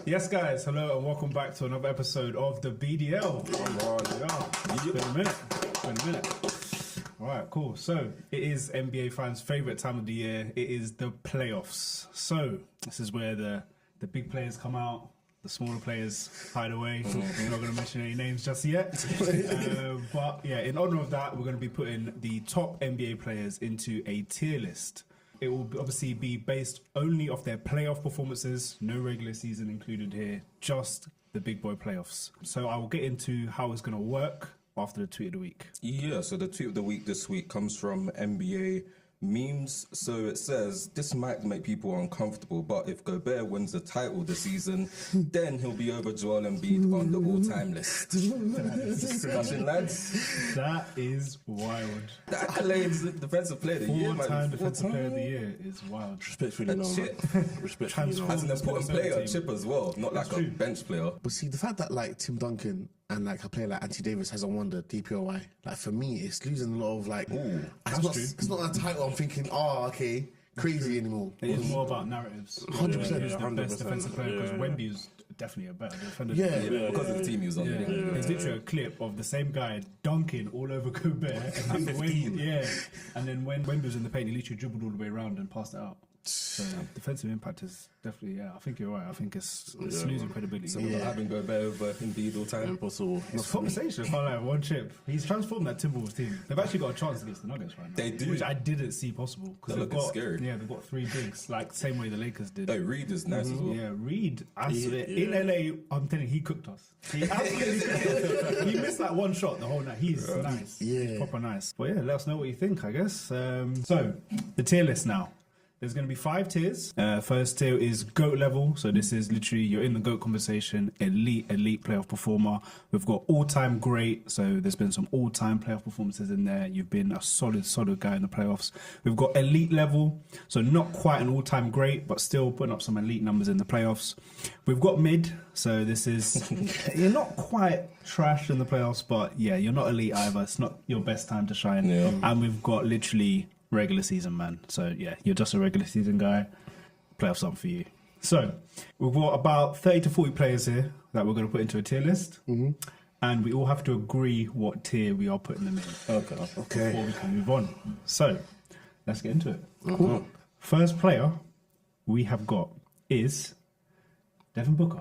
Yes, guys, hello and welcome back to another episode of the BDL. Been a minute. All right, cool. So it is NBA fans' favorite time of the year. It is the playoffs. So this is where the big players come out, the smaller players hide away. We're not going to mention any names just yet. But yeah, in honor of that, we're going to be putting the top NBA players into a tier list. It will obviously be based only off their playoff performances, no regular season included here, just the big boy playoffs. So I will get into how it's going to work after the tweet of the week. Yeah, so the tweet of the week this week comes from NBA Memes. So it says, this might make people uncomfortable, but if Gobert wins the title this season, then he'll be over Joel Embiid on the all-time list. Discussion, lads. That is wild. The accolades, defensive player of the year, man. Four-time defensive player of the year is wild. Respectfully, no. Respectfully, no. As an important player, chip as well, not like a bench player. But see, the fact that like Tim Duncan and like a player like Anthony Davis hasn't won the DPOY, like for me, it's losing a lot of like. It's not a title. I'm thinking, okay, crazy anymore. It is more about narratives. 100%. Who's the best defensive player? Because Wemby is definitely a better defender. Yeah, because of the team he was on. Yeah. There's literally a clip of the same guy dunking all over Gobert. And then when Wemby was in the paint, he literally dribbled all the way around and passed it out. So defensive impact is definitely, I think you're right. I think it's losing credibility. So we're not having Gobert over Embiid all time. Impossible. It's conversation. Can't lie, one chip. He's transformed that Timberwolves team. They've actually got a chance against the Nuggets right now. They do, which I didn't see possible. They're looking scary. Yeah, they've got three bigs, like same way the Lakers did. Oh, Reed is nice as well. Yeah, Reed. In LA, I'm telling you, he cooked us. He absolutely cooked us. He missed like one shot the whole night. He's nice. Yeah, he's proper nice. But yeah, let us know what you think, I guess. So the tier list now. There's going to be 5 tiers. First tier is GOAT level. So this is literally, you're in the GOAT conversation, elite playoff performer. We've got all-time great. So there's been some all-time playoff performances in there. You've been a solid guy in the playoffs. We've got elite level. So not quite an all-time great, but still putting up some elite numbers in the playoffs. We've got mid. So this is, you're not quite trash in the playoffs, but yeah, you're not elite either. It's not your best time to shine. Yeah. And we've got literally regular season, man. So yeah, you're just a regular season guy. Playoffs up for you. So we've got about 30 to 40 players here that we're going to put into a tier list, and we all have to agree what tier we are putting them in. Okay. Before we can move on. So let's get into it. Cool. First player we have got is Devin Booker.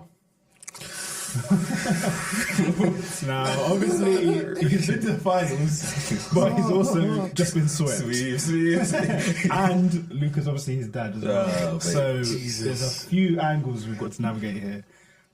Now, obviously, he's been to the finals, but he's also just been swept. And Luka's obviously his dad as well. So there's a few angles we've got to navigate here.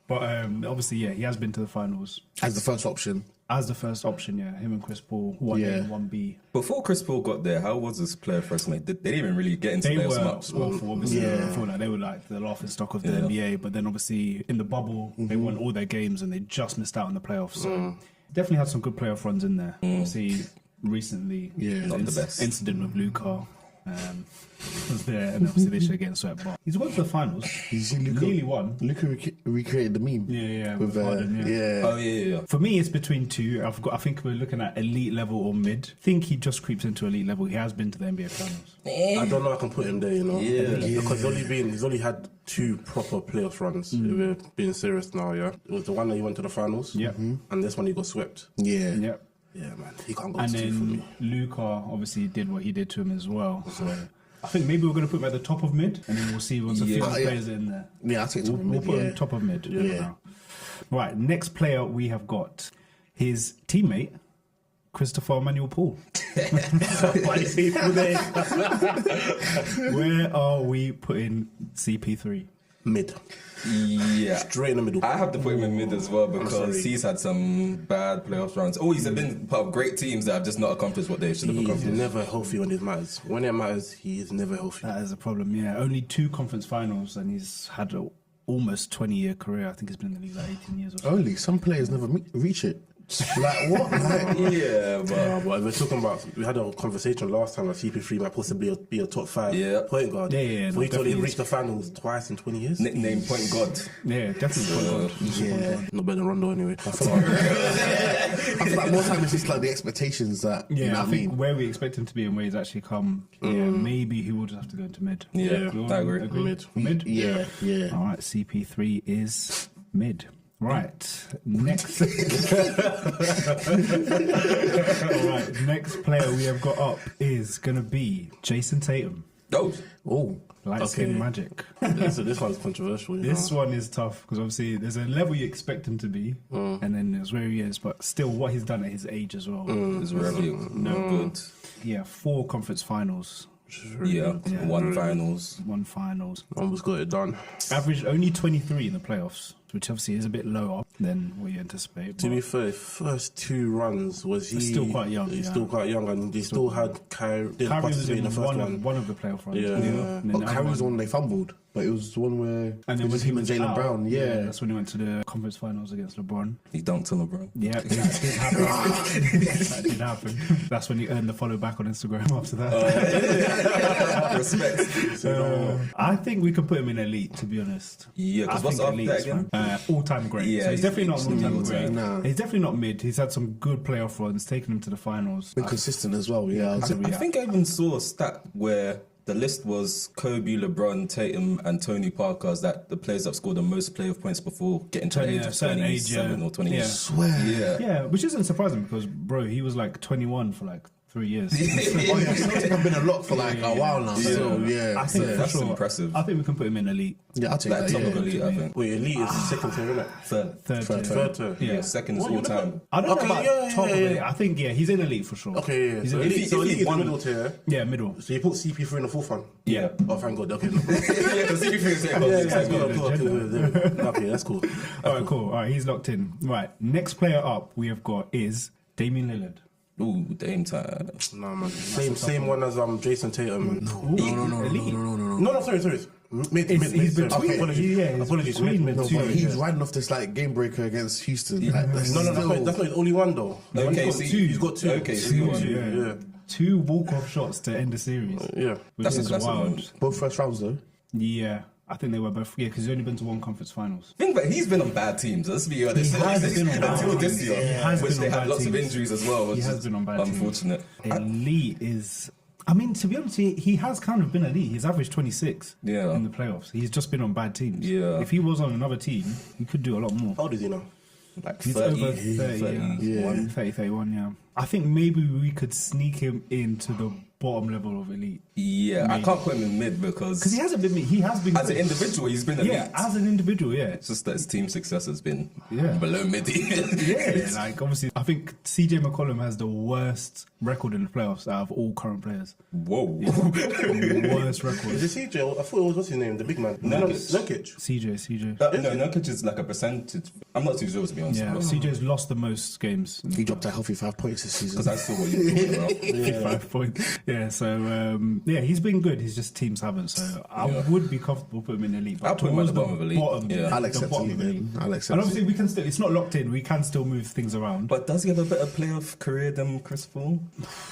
But obviously, yeah, he has been to the finals. As the first option, yeah. Him and Chris Paul, 1A and 1B. Before Chris Paul got there, how was this player first mate? They didn't even really get into playoffs much. Awful, obviously. I feel like they were like the laughing stock of the NBA, but then obviously in the bubble, they won all their games and they just missed out on the playoffs. So definitely had some good playoff runs in there. Obviously, recently, not the best incident with Luka. Was there, and obviously they should get swept. But he's gone to the finals. He's nearly won. Luka recreated the meme. With Harden, Oh yeah. For me, it's between two. I think we're looking at elite level or mid. I think he just creeps into elite level. He has been to the NBA finals. I don't know. I can put him there, you know. Because he's only had 2 proper playoff runs. If we're being serious now, yeah. It was the one that he went to the finals. And this one he got swept. Yeah, man, he can't go to 2 for me. Luka obviously did what he did to him as well. So I think maybe we're going to put him at the top of mid, and then we'll see once a few players in there. Yeah, I'll take top of mid. We'll put him top of mid. Right, next player we have got his teammate, Christopher Emmanuel Paul. Where are we putting CP3? Mid. Yeah, straight in the middle. I have to put him in mid as well because he's had some bad playoff runs. He's been part of great teams that have just not accomplished what they should have accomplished. He's never healthy when it matters. When it matters, he is never healthy. That is a problem, yeah. Only 2 conference finals and he's had an almost 20-year career. I think he's been in the league like 18 years or so. Only some players never reach it. Like what? Like, Yeah, but we're talking about. We had a conversation last time that CP3 might possibly be a top 5 point guard. Yeah. For he told him reached the finals twice in 20 years. nickname point god. Yeah, definitely point guard. yeah. Not better than Rondo anyway. I feel like more time it's just like the expectations that. Yeah, you know I what think mean? where we expect him to be and where he's actually come, maybe he will just have to go into mid. Yeah, You all I agree. Mid? Yeah. All right, CP3 is mid. Right, next. All right, next player we have got up is gonna be Jason Tatum. Oh, Light skin magic. This one's controversial. This one is tough because obviously there's a level you expect him to be, and then there's where he is, but still what he's done at his age as well. it's really no good. Yeah, 4 conference finals. Yeah, one finals. Almost got it done. Averaged only 23 in the playoffs, which obviously is a bit lower than what you anticipate. To be fair, first 2 runs was he still quite young, He's yeah. still quite young, and they still had Kyrie. Didn't Kyrie was participate in in the first one. one of the playoff runs. Yeah. And then the Kyrie other was the one- one they fumbled, but it was the one where and then it when was he him and was Jaylen out, Brown. Yeah. that's when he went to the conference finals against LeBron. He dunked on LeBron. Yeah, that did happen. That did happen. That's when he earned the follow back on Instagram after that. Respect. So I think we could put him in elite, to be honest. Yeah, I because what's think after elite that is again? fine. All-time great. Yeah, so he's definitely not he's all-time all-time. great. Nah. He's definitely not mid. He's had some good playoff runs, taken him to the finals. Been consistent as well. Yeah. I'd say. I think I even saw a stat where the list was Kobe, LeBron, Tatum, and Tony Parker as that the players that have scored the most playoff points before getting to the age of certain age, 27 or 28. Yeah. Swear. Yeah. Yeah, which isn't surprising because, bro, he was like 21 for like 3 years. Oh yeah, Celtic have been a lock for like a while now. So yeah, I think for That's sure, impressive. I think we can put him in elite. yeah, I'll take Like that. top Yeah. of the league, I think. Wait, elite is second tier, isn't it? Third. Third. Third tier. Yeah, second is all time. I don't Okay, know about yeah, top yeah, of yeah. it. I think, yeah, he's in elite for sure. Okay, yeah. He's So in elite, elite. so elite is the won- middle tier. Yeah, middle. So you put CP3 in the fourth one. Yeah. Oh, thank God. Okay, no. Yeah, because he thinks Yeah, okay, that's cool. All right, cool. All right, he's locked in. Right, next player up we have got is Damian Lillard. Ooh, Dame time. No, man. Same one as Jason Tatum. Elite. No, sorry. Mid, He's sorry. between. Apologies. Yeah, he's Apologies. between Mid. the No, two. but he's Yeah. riding off this like game breaker against Houston. Like, that's No, still- that's not his only one though. Okay, he's so got two. He's got two. Okay, so he got two. Yeah. 2 walk-off shots to end the series. Yeah. Which That's a is classic wild. moment. both first rounds though. Yeah, I think they were both. Yeah, because he's only been to 1 conference finals. Think about it, he's been on bad teams. Let's be honest. He has been on bad Until teams. this year, He has which been they on had bad lots of teams. injuries as well. Which He has is been on bad teams. unfortunate. Elite is. I mean, to be honest, he has kind of been elite. He's averaged 26 Yeah. in the playoffs. He's just been on bad teams. Yeah. If he was on another team, he could do a lot more. How old is he now? Like He's 30, over 30, 31. 30, 31, yeah. I think maybe we could sneak him into the bottom level of elite. Yeah, I can't put him in mid because Because he hasn't been, he has been as an good. individual, he's been elite. Yeah, as an individual, yeah. It's just that his team success has been Yeah. below mid. Yeah, like obviously, I think CJ McCollum has the worst record in the playoffs out of all current players. Whoa. Worst Is record. it CJ? I thought it was what's his name, the big man. Nurkic. CJ. No, Nurkic is like a percentage. I'm not too sure to be honest. Yeah, CJ's lost the most games. He dropped a healthy 5 points this season. Because I saw what you were talking about. 5 points. Yeah, so yeah, he's been good. He's just teams haven't. So I would be comfortable putting him in elite. But I'll put him at towards the bottom of elite. Yeah. I'll the accept bottom elite of then. I'll accept And obviously, it. we can still. It's not locked in. We can still move things around. But does he have a better playoff career than Chris Paul?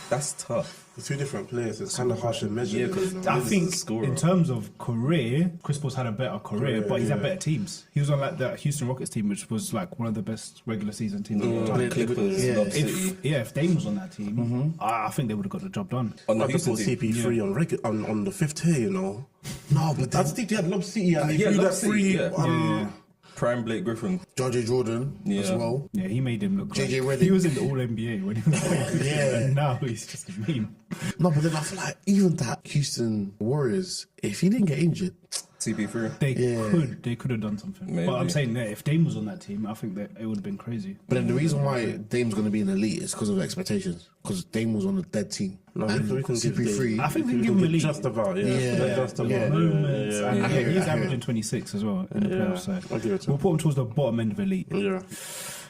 That's tough. The 2 different players. It's kind of hard to measure. Yeah, 'cause you know? I This is think a scorer. in terms of career, Chris Paul's had a better career, but he's had yeah. better teams. He was on like that Houston Rockets team, which was like one of the best regular season teams of all time. Clippers, Yeah. Lob City. If Dame was on that team, I think they would have got the job done. On the I could Houston put team. CP3 on the 5th tier, you know. No, but That's the he had Lob City and he Yeah, threw Lob that City, free. yeah. Yeah. Prime Blake Griffin. George Jordan as Yeah. well. Yeah, he made him look JJ like Redick. he was in the All NBA when he was playing. Yeah. And now he's just a meme. No, but then I feel like even that Houston Warriors, if he didn't get injured, CP3. They could have done something. Maybe. But I'm saying that if Dame was on that team, I think that it would have been crazy. but then the reason why Dame's going to be in the elite is because of expectations. Because Dame was on a dead team. No, and we can give CP3. I think we can give him a lead. Just about, yeah. Yeah. Just about. Yeah. Moments, and I hear it, he's I hear averaging it. 26 as well in the playoffs. So I'll give it to we'll him. put him towards the bottom end of elite. Yeah.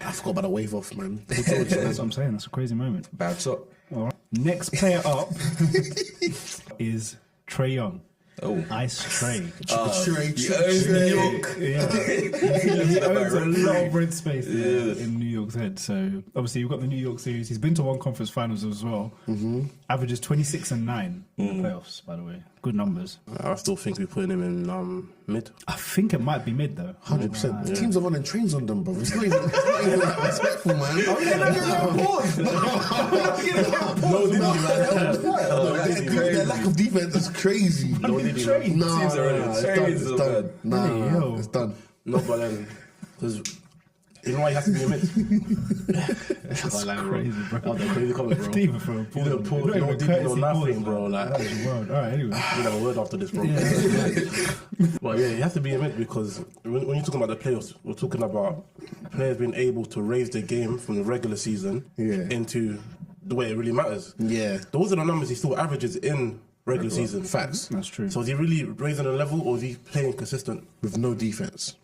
I forgot about the wave off, man. That's what I'm saying. That's a crazy moment. Bad shot. All right. Next player up is Trae Young. Oh. Ice Tray. Trey. New York. Yeah. He owns a lot of red space in New York's head. So obviously you've got the New York series. He's been to one conference finals as well. Averages 26 and 9 in the playoffs, by the way. Good numbers. I still think we're putting him in mid. I think it might be mid though. 100%. The teams are running trains on them, bro. It's not even that respectful, man. Their lack of defense is crazy. Teams are running trains. It's done. No, but then, because you know why you have to be a mid? That's crazy, bro. Oh, they're crazy comments, bro. Even for a pool. You don't know nothing, bro. Like, That is wild. All right, anyway. you have a word after this, bro. But yeah, you have to be a mid because when you're talking about the playoffs, we're talking about players being able to raise their game from the regular season into the way it really matters. Yeah. Those are the numbers he still averages in regular season. Facts. That's true. So is he really raising the level or is he playing consistent? With no defense.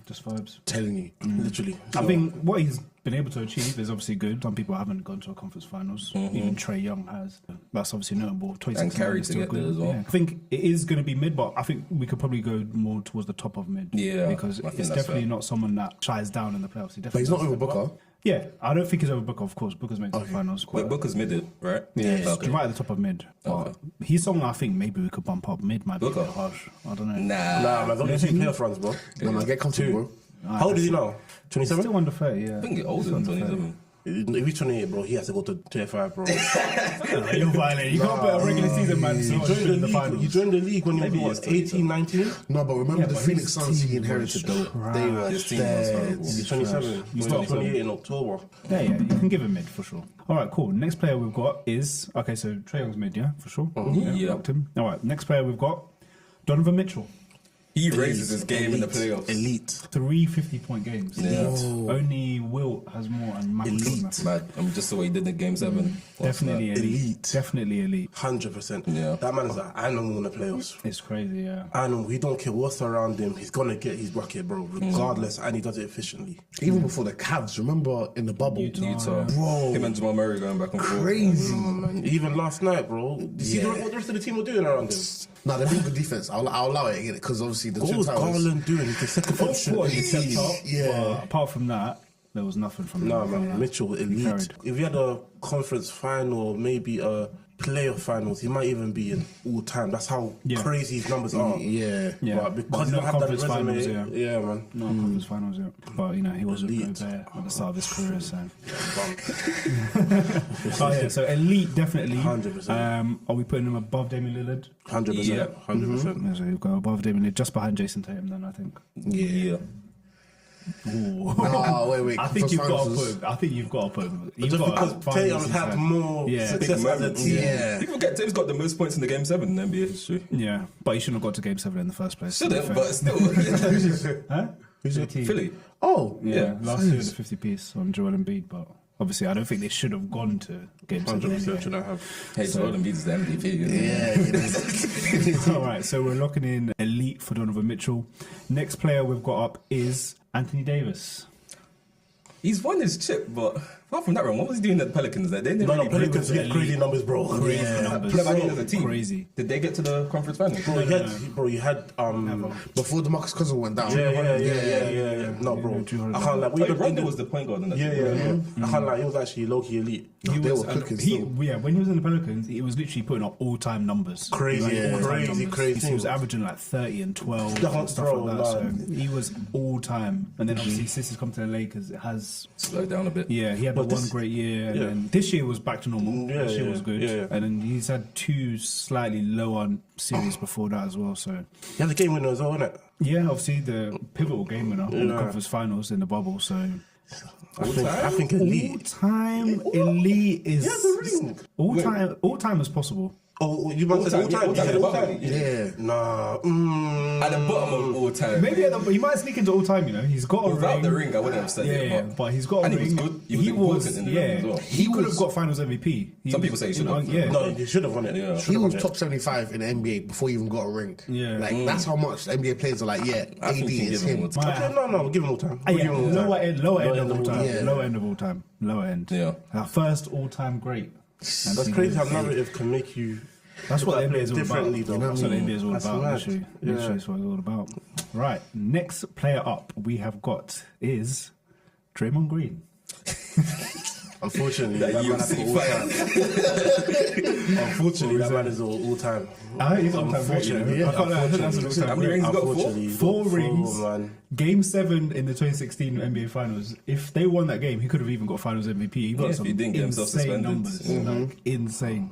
Just vibes. Telling you. Literally. I think what he's been able to achieve is obviously good. Some people haven't gone to a conference finals. Even Trey Young has. That's obviously notable. 26 And carried is to still get good. there as well. Yeah. I think it is going to be mid, but I think we could probably go more towards the top of mid. Yeah, because I think it's that's definitely fair. not someone that shies down in the playoffs. He But definitely he's not does over step Booker. up. Yeah, I don't think he's over Booker, of course. Booker's made the finals. Wait, but- Booker's mid it, right? yeah, it's Okay. right at the top of mid. But he's someone I think maybe we could bump up. Mid might be a Booker? bit harsh. I don't know. Nah. Nah, man, only 2 playoff runs, bro. No, man, get comfortable, bro. How old is he now? 27? Still under 30, yeah. I think he's older than 27. If he's 28, bro, he has to go to 25, bro. You're violent. You can't put a regular season man. He joined the league when he Maybe was he's 18, 19. No, but remember the but Phoenix his Suns he team inherited, was though. They were His team was horrible. He's 27. He's not 28 in October. Yeah, you can give him mid for sure. All right, cool. Next player we've got is okay. So Trae Young's mid, yeah, for sure. Yeah. Locked him. All right, next player we've got Donovan Mitchell. He raises his game in the playoffs. Elite. 3 50-point games. Yeah. Only Wilt has more and Michael Jordan has. Mad. Just the way he did the game 7. Definitely elite. Elite. Definitely elite. 100%. Yeah. That man is an animal in the playoffs. It's crazy, yeah. Animal. He don't care what's around him. He's going to get his bucket, bro, regardless, and he does it efficiently. Even before the Cavs, remember in the bubble? Utah. Bro. Him and Jamal Murray going back and forth. Crazy. Oh, man. Even last night, bro. Did you see what the rest of the team were doing around him? No, they're doing good defense. I'll allow it again because obviously the What Twin was Towers. Garland doing? He's the second Fourth option. quarter, he stepped up. Yeah. But apart from that, there was nothing from No, him. man, Mitchell elite. carried. If he had a conference final, maybe a playoff finals, he might even be in all time. That's how crazy his numbers are. Yeah. Yeah. But because he not don't have that conference resume, finals, yeah, man. Not conference finals yet. But, you know, he wasn't Elite. there at the start of his career, so. Bum. Oh, yeah, so elite, definitely. 100%. Are we putting him above Damian Lillard? 100%. Yeah. 100%. Yeah, so he'll go above Damian Lillard, just behind Jason Tatum then, I think. Yeah. Oh, wait. I think you've got to finals. put. I think you've got to put. You've Just got because to find Tatum's this had inside. more Yeah. success as a team. Yeah. People forget Tatum's got the most points in the game 7 in NBA history. Yeah, but he shouldn't have got to Game 7 in the first place. to be Shouldn't, fair. but still. Huh? Who's The it? team. Philly. Oh, Yeah, last year the 50 piece on Joel Embiid, but obviously I don't think they should have gone to Game 7 100% anyway. should I have. Hey, Joel Embiid is the MVP. Yeah. All right, so we're locking in elite for Donovan Mitchell. Next player we've got up is Anthony Davis. He's won his chip, but apart from that run, what was he doing at the Pelicans? They didn't No, really Pelicans was hit elite. crazy numbers, bro. Crazy Yeah. numbers. play back in as a team. Crazy. Did they get to the conference finals? Bro, you had Before DeMarcus Cousins went down. Yeah. No, bro. I can't like. Oh, Rondo was the point guard in that team. Yeah. I can't like. He was actually low-key elite. He They was, were cooking he, still. yeah, when he was in the Pelicans, he was literally putting up all-time numbers. Crazy, all-time crazy, crazy. He was averaging like 30 and 12 Yeah, and stuff bro, like that. So like- he was all-time. And then obviously since he's come to the Lakers, it has... Slow down a bit. Yeah, he had the But one this- great year. And yeah. then this year was back to normal. Yeah, this year yeah, was good. yeah. And then he's had 2 slightly lower series before that as well. So He had the game winner as well, innit? yeah, obviously the pivotal game winner in the Yeah. conference finals in the bubble. So I think elite. all-time elite is... He has a ring. All-time is possible. Oh, you must say all time. All time, All time. Yeah. Nah. At the bottom of all time. Maybe he might sneak into all time, you know. He's got a Without ring. the ring, I wouldn't have said it. Yeah, but he's got a And ring. he was good. He was important in the ring as well. He could have got finals MVP. Some people say he should have. Yeah. No, he should have won it. Yeah. He was top 75 in the NBA before he even got a ring. Yeah. Like, that's how much NBA players are like, yeah, I AD think he is gave him him. more time. Okay, no, we'll give him all time. Ah, We'll yeah, give him all time. lower end of all time. Yeah. Lower end of all time. Lower end. Yeah. Our first all time great. That's crazy how narrative can make you That's what the NBA is all about. differently, though. That's what the NBA is all That's about. mad. Literally. Yeah. Literally, that's what it's all about. Right, next player up we have got is Draymond Green. Unfortunately, That that man UFC is Unfortunately, that man is all time. He's all-time great, you know. Unfortunately, I can't lie, I think that's an all-time How many great. rings he got? Unfortunately, he's Four got rings. man. Game 7 in the 2016 NBA Finals. If they won that game, he could have even got Finals MVP. He got Yeah, if some he didn't get himself insane suspended. numbers, like insane.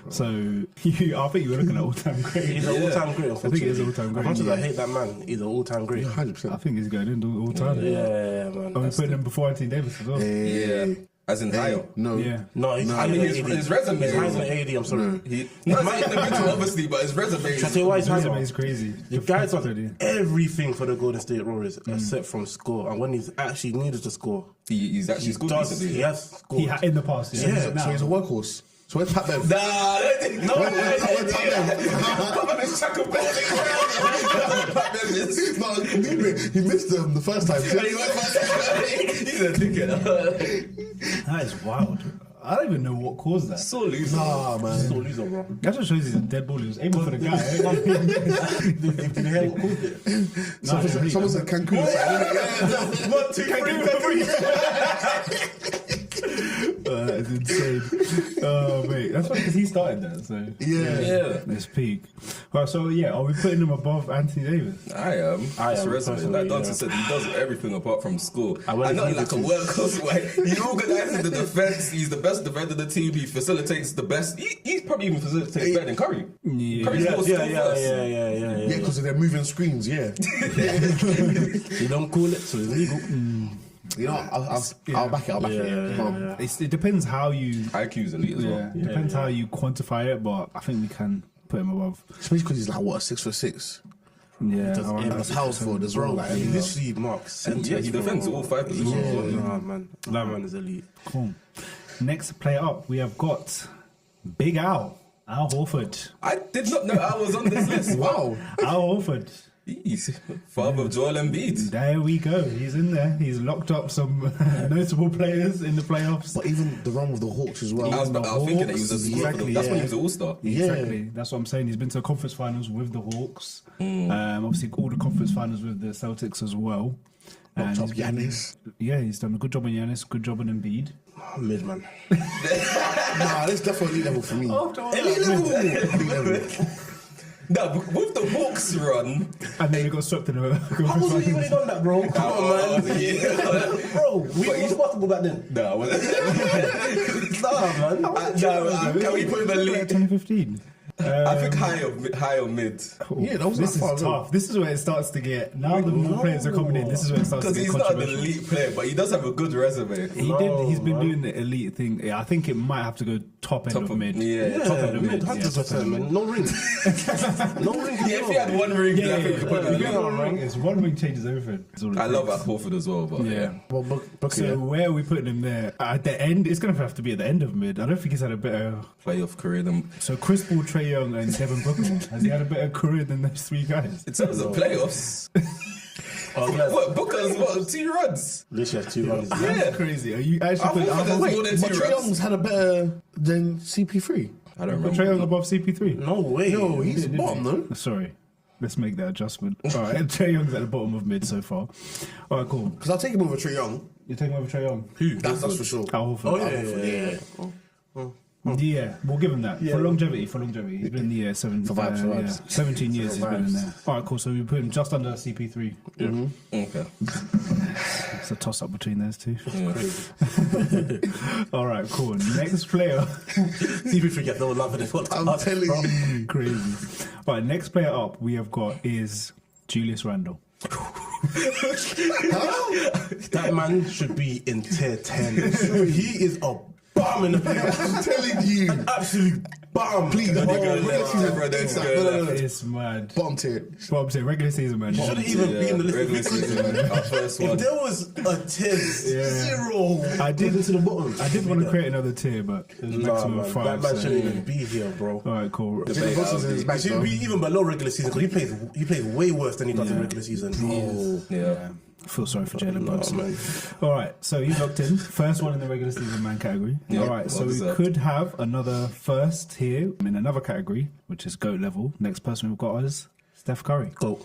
So I think you were looking at all-time great. He's an all-time great. I think he is all-time great. As much as I hate that man, he's an all-time great. 100%. I think he's going in all-time. Yeah, man. Are we putting him before Anthony Davis as well? Yeah. As in higher. No. Yeah. No, he's higher than his- AD. his resume He's higher is- than AD, I'm sorry. Not my individual, obviously, but his resume Shall I is... tell you why he's His higher? resume is crazy. The guy's Defensively. done everything for the Golden State Warriors except from score. And when he's actually needed to score, He's actually scored recently. he has scored. In the past, yeah. Yeah, Now, So he's a workhorse. So where's Pat Bev? Nah, No, come on, it's Chuck No, he missed them the first time. He's a dickhead. that is wild. I don't even know what caused that. So loose. Nah, man. so loser, bro. That just shows he's a dead ball. He was aiming for the guy. Did you hear what caused it? Someone said Cancun. What, 2, 3? That's insane. Oh, mate. That's funny because he started that. So Yeah. It's peak. Well, so yeah, are we putting him above Anthony Davis? I am. His resume. personally, Like Dante yeah. said, he does everything apart from school. I went I know to like a Liverpool. workhorse way. He organizes the defense. He's the best defender of the team. He facilitates the best. He probably even facilitates better than Curry. Yeah. Curry's more skill first. Yeah, because they're moving screens, yeah. You don't call it, so it's legal. You know, I'll back it, yeah. It depends how you. IQ's elite as well. Yeah, depends how you quantify it, but I think we can put him above. Especially because he's like, what, 6'6"? Yeah, Does around That's that. Household as well. Like, He literally marks centers. Yeah, he defends all 5 positions. Nah, man. That man is elite. Cool. Next player up, we have got Big Al Horford. I did not know I was on this list. wow. Al Horford. Jeez. Father of Joel Embiid. There we go. He's in there. He's locked up some notable players in the playoffs. But even the run with the Hawks as well. I was thinking that he was a Hawks, scorer. exactly, That's when he yeah. was an all-star. Yeah. Exactly. That's what I'm saying. He's been to conference finals with the Hawks. Obviously, all the conference finals with the Celtics as well. And Top he's been- Giannis. Yeah, he's done a good job on Giannis, good job on Embiid. Mid, man. Nah, that's definitely elite level for me. Elite level. No, with the Hawks run, And then he got swept in the How conference was he finals. really done that, bro? Come on, man. yeah. Bro, we was possible back then. No, I wasn't. Nah, man. Can we put him elite? 2015. I think high or mid. Yeah, that was This is not far tough. away. This is where it starts to get. Now the more players are coming in, this is where it starts to Because get he's not an controversial. elite player, but he does have a good resume. He's been doing the elite thing. Yeah, I think it might have to go top end Top of of- mid. yeah, top end of mid, mid. 100%, man. No ring. No ring. Yeah, if he had one ring, then I think we could put him If you have elite. one ring, it's one ring changes everything. It's all it I love takes. Al Horford as well, but yeah. Well, So where are we putting him there? At the end, it's going to have to be at the end of mid. I don't think he's had a better. Playoff career than. So Chris Paul, Trae Young, and Devin Booker, has he had a better career than those three guys? In terms of playoffs, what Booker's what 2 runs? Literally has 2 runs. Yeah. That's crazy. Are you actually Al putting Horford has wait, more than but 2 Trae runs. Young's had a better than CP3. I don't Trae remember. Young above CP3? No way. No, he's bottom though. Sorry. Let's make that adjustment. All right, Trae Young's at the bottom of mid so far. All right, cool. Because I'll take him over Trae Young. You're taking over Trae Young? Who? That's for sure. Al Horford. Oh, yeah. Yeah, we'll give him that. For longevity. He's been in the vibes. 17 years he's been in there. All right, cool. So we put him just under CP3. Okay. It's a toss-up between those two. All right, cool. Next player. CP3 gets no love in this one. I'm telling you. Crazy. All right, next player up we have got is Julius Randle. That man should be in tier 10. He is a bum in the playoffs. I'm telling you. An absolute bum. Please, regular season. It's mad. Bottom tier. What I'm saying, regular season, man. Shouldn't even be in the list. Regular season, our first one. If there was a tier 0, I did to the bottom. I did want to create another tier, but it was Nah, maximum man, of 5. that man so- shouldn't even be here, bro. All right, cool. Jalen Brunson's in his back He should though. be even below regular season because he plays way worse than he does in regular season. Yeah. I feel sorry for Jalen Brunson. All right, so he's locked in. First one in the regular season man category. Yeah, all right, so we could have another first here in another category, which is GOAT level. Next person we've got is Steph Curry. GOAT.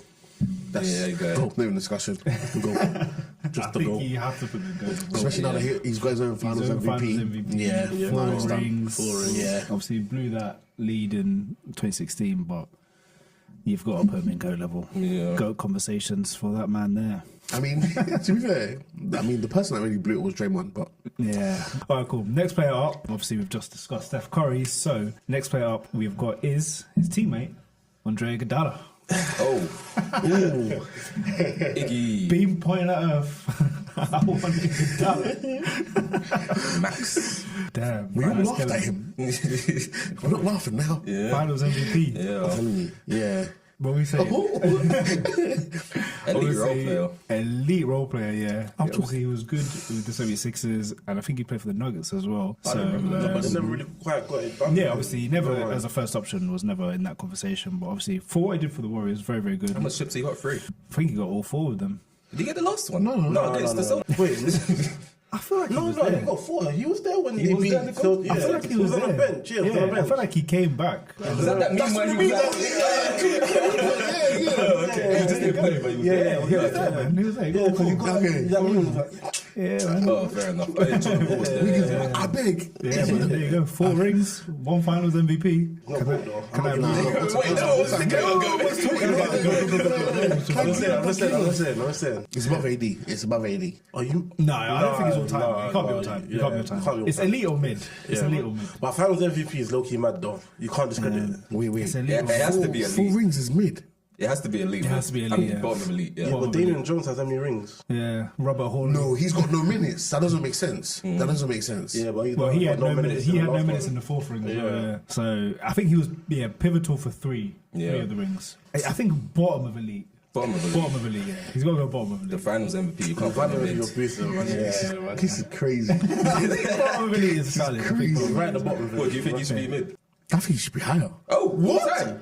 That's GOAT. No discussion. GOAT. Just the GOAT. You have to put the GOAT. Especially now that he's got his own finals MVP. Yeah, 4 rings. Yeah. Obviously, blew that lead in 2016, but you've got to put him in GOAT level. Yeah. GOAT conversations for that man there. I mean, to be fair, the person that really blew it was Draymond, but... Yeah. All right, cool. Next player up, obviously we've just discussed Steph Curry, so next player up we've got is his teammate, Andre Iguodala. Oh. Ooh. Iggy. Beam point at Earth. I want Iguodala. Max. Damn. We all laughed at him. I'm not laughing now. Yeah. Finals MVP. Yeah. I'm telling you. Yeah. What we say? Elite role player. Elite role player, yeah. Obviously, he was good with the 76ers, and I think he played for the Nuggets as well. I don't remember that, but they never really quite got it done. Yeah, obviously, he never, as a first option, was never in that conversation. But obviously, for what he did for the Warriors, very, very good. How much chips he got? 3. I think he got all 4 of them. Did he get the last one? No. Against the Celtics. Wait, I feel like he got 4. He was there when He was there. I I feel like he was on the there. bench. Yeah, he was on the I bench. feel like he came back. Was that meme when he was out? Okay. He just didn't play, but he was there. He was there, man. He was there. Yeah, because he got that meme was like, Yeah, man. Oh, fair enough. I didn't Jordan Poole was there. I beg. Yeah, man, there you go. 4 rings, 1 Finals MVP. no, Can I Wait, no, what's the I'm saying. It's above AD. It's above AD. Are you? No, I don't think he's all time. He can't be all time. He can't be all time. It's elite or mid. It's elite or mid. But Finals MVP is low-key mad, though. You can't discredit it. Wait. It's elite. Yeah, it has to be 4 elite. rings is mid. It has to be elite. It has to be elite, I mean, yeah. bottom of elite, yeah. Yeah, but Damian Jones has how many rings? Yeah, Robert Hall. No, he's got no minutes. That doesn't make sense. That doesn't make sense. Yeah, but Well, he had no minutes. He had no minutes in the the 4th ring. as well, Yeah. Yeah. So I think he was pivotal for 3 of the rings. I think bottom of elite. Bottom of elite. Bottom of elite. Yeah, he's got to go bottom of The elite. Finals MVP, you can't find him Your in. booster, man. Yeah, man. This is crazy. Bottom of elite is solid. crazy. Right at the bottom of it. What, do you think he should be mid? I think he should be higher. Oh, what?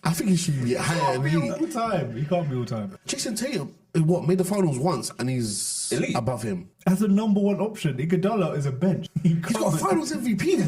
I think he should be higher than elite. All time. He can't be all time. Jason Tatum, made the finals once and he's Elite. above him. As a number 1 option, Iguodala is a bench. He's got a finals MVP.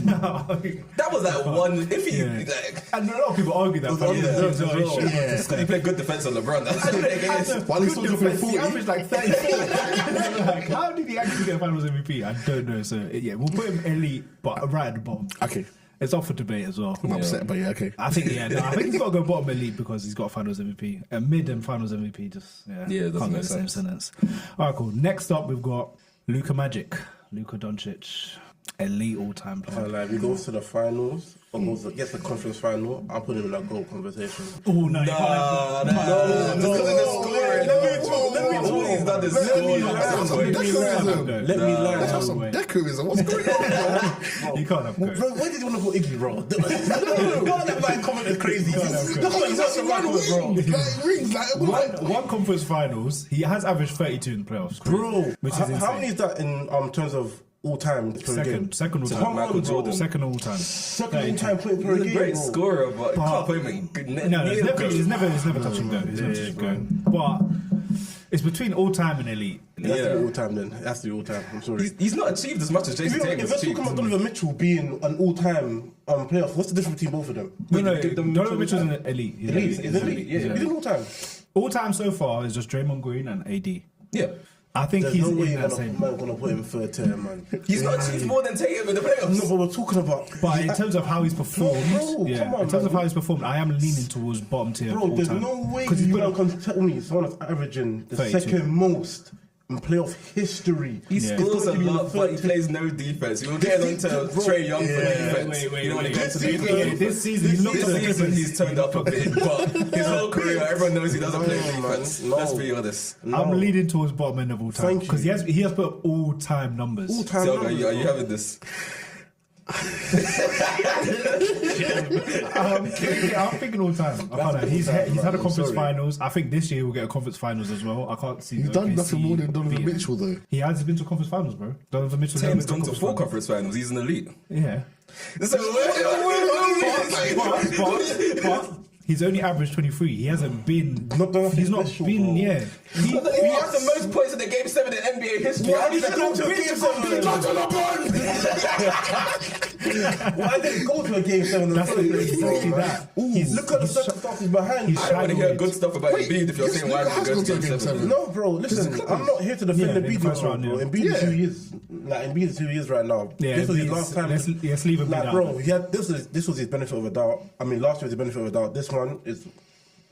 That was like one. If he, Yeah. like, And a lot of people argue that. on the Finals Spurs as well. MVP. Yeah. because he played good defense on LeBron. That's what it is. While he's still Good dropping defense, he 40. averaged like 34. Like, how did he actually get Finals MVP? I don't know. So yeah, we'll put him elite, but right at the bottom. Okay. It's up for debate as well. I'm upset, but yeah, okay. I think I think he's got to go bottom elite because he's got Finals MVP. And mid and Finals MVP just Yeah, it doesn't can't go make the same sense. sentence. All right, cool. Next up, we've got Luka Magic, Luka Doncic, elite all-time player. Like, we go to the finals, or gets the conference final, I'll put him in that goal conversation. Oh no, you can't have Let me learn. Let's have some decorism. What's going on? You can't have go. Bro, why did you want to put Iggy, bro? That man commented crazy. He's not survivable, bro. Like rings, like One conference finals, he has averaged 32 in the playoffs. Bro, which is how insane. many is that in terms of all time per game? Second all So time. come on, Michael bro. Jordan. Second all time. Second all time point per He's a game, great bro. scorer, but you can't put him in. No, it's never touch and go. It's never touch and go. But it's between all time and elite. It has to be all time then. It has to be all time. I'm sorry. He's not achieved as much as Jason Tatum If has we're talking about achieved. Donovan Mitchell being an all-time playoff, what's the difference between both of them? No, Give them Donovan Mitchell's all-time. an elite. He's Elite. He's elite. Yeah, he's an all-time. All time so far is just Draymond Green and AD. Yeah. I think There's he's no way in that same. I'm gonna put him third tier, man. He's not achieved more than Tatum in the playoffs. No, but we're talking about. But in terms of how he's performed, Bro, yeah, come on, in terms of man. how he's performed, I am leaning towards bottom tier. Bro, all there's time. no way 'Cause he's you put- can tell me someone that's averaging the 32. second most in playoff history. He Yeah. scores a He's lot, but he plays no defense. We were getting on to Trae Young for defense. You know, when he gets to defense. This season, he's looked at the This season difference. he's turned up a bit, but his whole career, everyone knows he doesn't play No, man, defense. no. Let's be honest. I'm leaning towards bottom end of all time Thank you. because he has put up all time numbers. All-time So, numbers, are you bro. having this? I'm thinking all time. I can't know. He's had a conference finals. I think this year we'll get a conference finals as well. I can't see. He's the done OKC nothing more than Donovan beating- Mitchell, though. He has been to conference finals, bro. Donovan Mitchell. Tatum's gone to 4 conference finals. He's an elite. Yeah. So, But He's only averaged 23. He hasn't been. He's not special, been. Bro. Yeah. He has the most points in the Game 7 in NBA history. Why did he go to a Game 7? Why did he go to a Game 7? That's exactly that. Look at the circumstances behind. I don't want to hear good stuff about Embiid if you're saying why did he go to Game 7. No, bro, listen, I'm not here to defend Embiid, first bro. round, Embiid is 2 years. Like, Embiid is 2 years right now. Yeah, this was his last time. Let's leave him Like, out. bro, this was his benefit of a doubt. I mean, last year was the benefit of a doubt. This one is,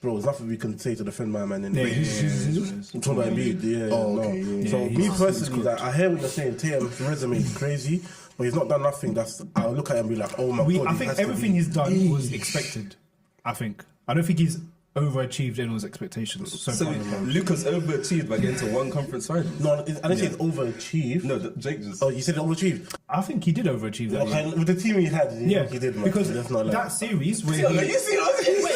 bro, there's nothing we can say to defend my man. Yeah, I'm talking about Embiid. okay. So Yeah, me personally, like, I hear what you're saying. Tatum's resume is crazy, but he's not done nothing. I'll look at him and be like, oh my god. I think everything he's done was expected. I don't think he's overachieved anyone's expectations. So Luka's overachieved by getting to one conference final. No, I didn't say it's overachieved. No, Jake just. Oh, you said it overachieved. I think he did overachieve that. Okay, year. with the team he had, Yeah, he did. Man. because That's not like that series where You see what I'm saying? Wait.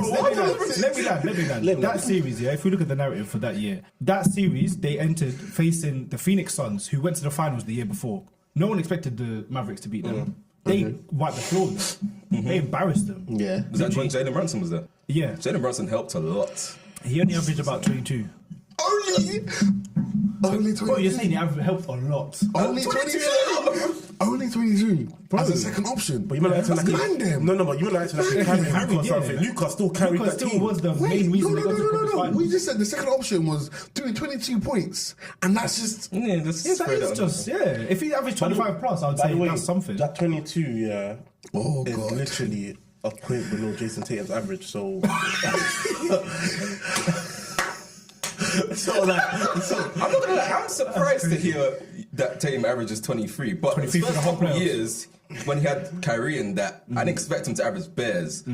Let me land. That series, yeah, if we look at the narrative for that year, that series, they entered facing the Phoenix Suns, who went to the finals the year before. No one expected the Mavericks to beat them. They wiped the floor with them. They embarrassed them. Yeah. Was that when Jalen Brunson was there? Yeah. Jalen Brunson helped a lot. He only averaged about 22. Only Bro, 22. you're saying he helped a lot. Only 22. Only 22. As a second option. But you might like to like Land them. No, but you might like to like carry Luka or something. Luka still carried Luka that still team. was the Wait, main reason no. they got to the conference finals. We just said the second option was doing 22 points, and that's just. Yeah, that's Yeah, that is just, if he averaged 25 plus, I would By say the way, that's something. That 22, yeah, Oh is god. literally a point below Jason Tatum's average. So. I'm not gonna lie, I'm surprised to hear that Tatum averages 23, but 23 the for the first whole couple of playoffs. years when he had Kyrie in that, I didn't expect him to average bears.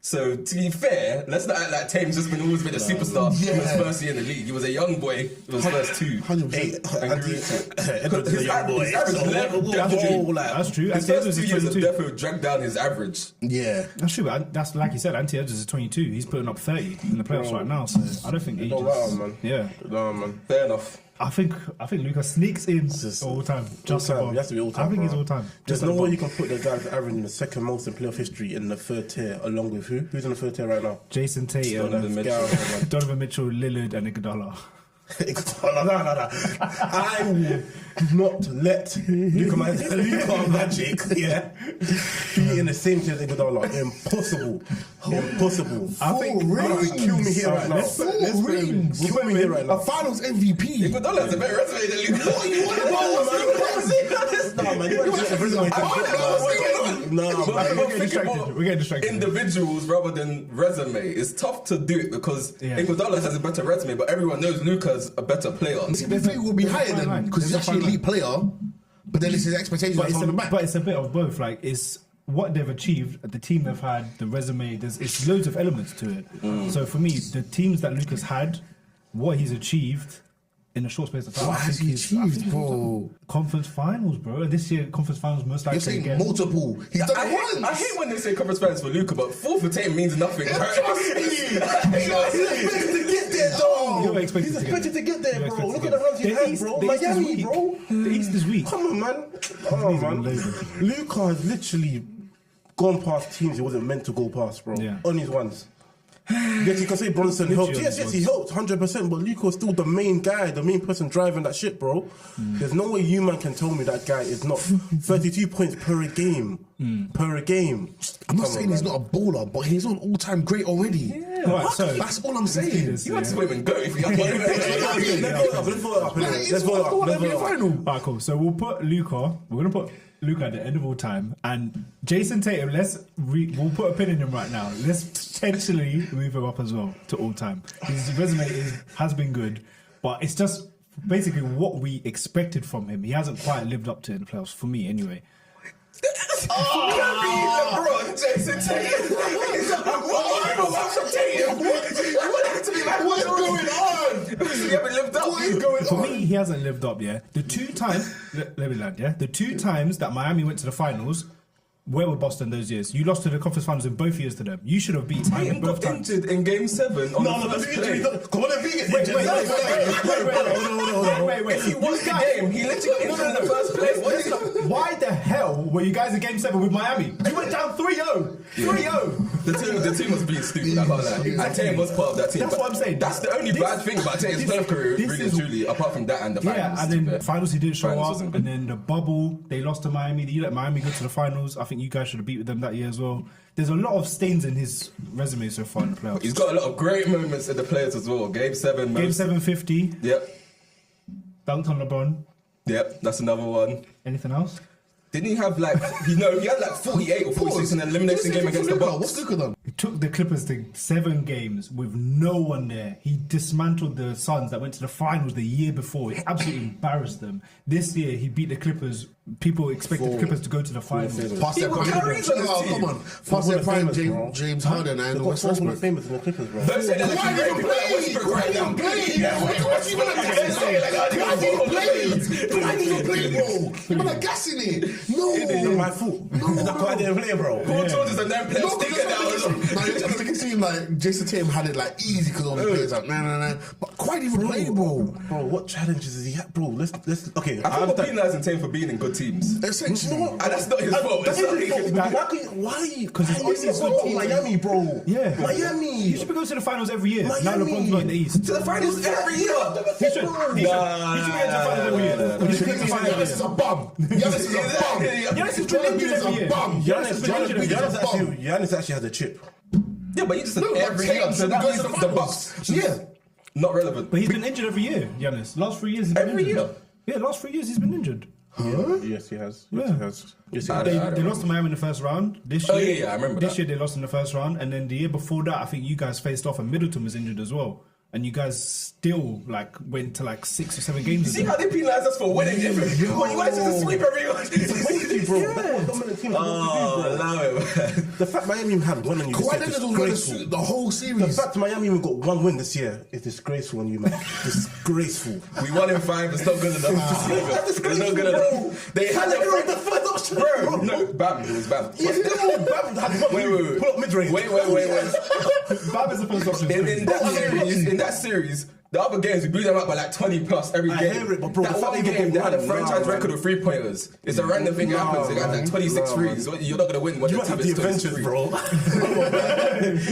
So to be fair, let's not act like Tatum's just always been a superstar in his first year in the league. He was a young boy in his first two. 100%. Edwards is a young boy. That's true. His Anthony first Edwards 2 is years have 22. definitely dragged down his average. Yeah. That's true, but that's like you said, Anthony Edwards is 22. He's putting up 30 in the playoffs right now, so I don't think he Don't matter, man. Yeah. No, man. Fair enough. I think Luka sneaks in all time. Just All time. above. He has to be all time. I think bro. he's all time. There's Just no way above. you can put the guy that's averaging the second most in playoff history in the third tier, along with who? Who's in the third tier right now? Jason Tatum, Donovan Mitchell. Donovan Mitchell, Lillard, and Iguodala. No. I will not let Luka Magic, be in the same tier as Iguodala. Impossible. I think Kill me here right now. Four rings. Kill me here right A now. finals MVP. But don't have a better resume than Luka. What you want about? No, man, you want to get everything We're getting distracted. Individuals rather than resume. It's tough to do it because Iguodala has a better resume, but everyone knows Luka's a better player. The thing will be higher than because he's There's a actually an fine elite player, but then it's his expectations But that's holding him back. it's a bit of both. Like, it's what they've achieved, the team they've had, the resume. It's loads of elements to it. So for me, the teams that Luka's had, what he's achieved in a short space of time. What I has think he he's- achieved, bro? Conference finals, bro. And this year, conference finals most likely You're saying again. multiple. He's done I it once. hate when they say conference finals for Luka, but 4 for Tatum means nothing. Trust me. He's expected to get there, You're dog. expected He's to expected to get there, You're bro. Look expected at the runs to he's get had, bro. The East is Miami, weak. bro. The East is weak. Come on, man. Luka has literally gone past teams he wasn't meant to go past, bro. Yeah. On his ones. Yes, you can say Bronson helped. Literally Yes, on his he helped 100%. But Luka was still the main guy, the main person driving that shit, bro. There's no way you man can tell me that guy is not 32 points per game. Per game. I'm not saying he's not a baller, but he's on all-time great already. Right, so That's all I'm saying. You had to wait and go if you Let's vote up. Let's vote up. Let's vote up. Final. alright, cool. So we'll put Luka. We're gonna put Luka at the end of all time, and Jason Tatum. We'll put a pin in him right now. Let's potentially move him up as well to all time. His resume has been good, but it's just basically what we expected from him. He hasn't quite lived up to it in the playoffs, for me anyway. LeBron, Jason Tatum. What's going on? You haven't lived up. What is going For on? me, he hasn't lived up. Yeah, the 2 times. Let me land. Yeah, the 2 times that Miami went to the finals, where were Boston those years? You lost to the conference finals in both years to them. You should have beat Miami Tatum both got times. injured in Game 7 on the first play. Come on, Wait. If you watch the game, he literally got injured in the first place. Why the hell were you guys in Game 7 with Miami? You went down 3-0. 3-0. The team was being stupid. I can't lie. And Tatum was part of that team. That's what I'm saying. That's the only bad thing about Tatum's playoff career, really and truly, apart from that and the finals. Yeah, and then to be finals he didn't show Finals up, wasn't and good. then the bubble they lost to Miami. You let Miami go to the finals. I think you guys should have beat them that year as well. There's a lot of stains in his resume so far in the playoffs. He's got a lot of great moments in the players as well. Game 7, Game 750. Yep, Dunked on LeBron. yep, that's another one. Anything else? Didn't he have like, he had like 48 or 46 in an elimination game against the Bucks? What's Luka done? He took the Clippers to 7 games with no one there. He dismantled the Suns that went to the finals the year before. He absolutely embarrassed them. This year, he beat the Clippers. People expected the Clippers to go to the finals. Past their prime. Kyrie's on his team. Come on. Past their prime, James Harden and They've West got 4 Westbrook. famous in the Clippers, bro. Don't say that like you great people like Westbrook right now. Why didn't play, bro? You're not gassing it. No. It's not my fault. That's why I didn't play, bro. Paul George is a damn player. No, Stick it down. you're just making it seem like Jason Tatum had it like easy because all the players like nah. But Kawhi didn't even play, bro. Bro, what challenges is he at, bro? Let's okay. I think we're penalising Tatum for being in good teams. Essentially. And that's not his fault. That's It's not his his fault. fault. Why? Because it's Why always good teams. Miami, bro. Yeah. Miami. You should be going to the finals every year. Now Miami. LeBron's not in the East. To the finals every year. He should. He should be going to the finals every year. He should be going to the finals Giannis is a bum. Giannis is a bum. Giannis is been injured every year. Giannis actually has a chip. Yeah, but he just said every year. So that means the Bucks. Yeah. Not relevant. But he's been injured every year, Giannis. Last 3 years he's been Every injured. year? Yeah, last 3 years he's been injured. Yes, he has. Yeah. Yes, he has. Yes, he I has. They lost to Miami in the first round. This year, yeah, I remember This that. year they lost in the first round, and then the year before that, I think you guys faced off, and Middleton was injured as well. And you guys still like went to like 6 or 7 games. See how they penalise us for winning? What, you guys just sweep everyone? Bro, that's what dominant teams are supposed to do, bro. Allow it. The fact Miami had one and you Kawhi said Leonard was disgraceful. winning the whole The series. fact Miami even got 1 win this year is disgraceful on you, man. Disgraceful. We won in 5. It's not good enough. It's not good enough. They had the first option. Bro, no, Bam. It was Bam. Wait. Pull up mid-range. Wait. Bam is the first option. In that series, the other games we blew them up by like 20 plus every I game. hear it, but bro, that the fact one they game they had a got franchise one, record of 3-pointers. It's a random thing that happens. They got like 26 threes. You're not gonna win when You the might team have is the 26 Avengers, bro. You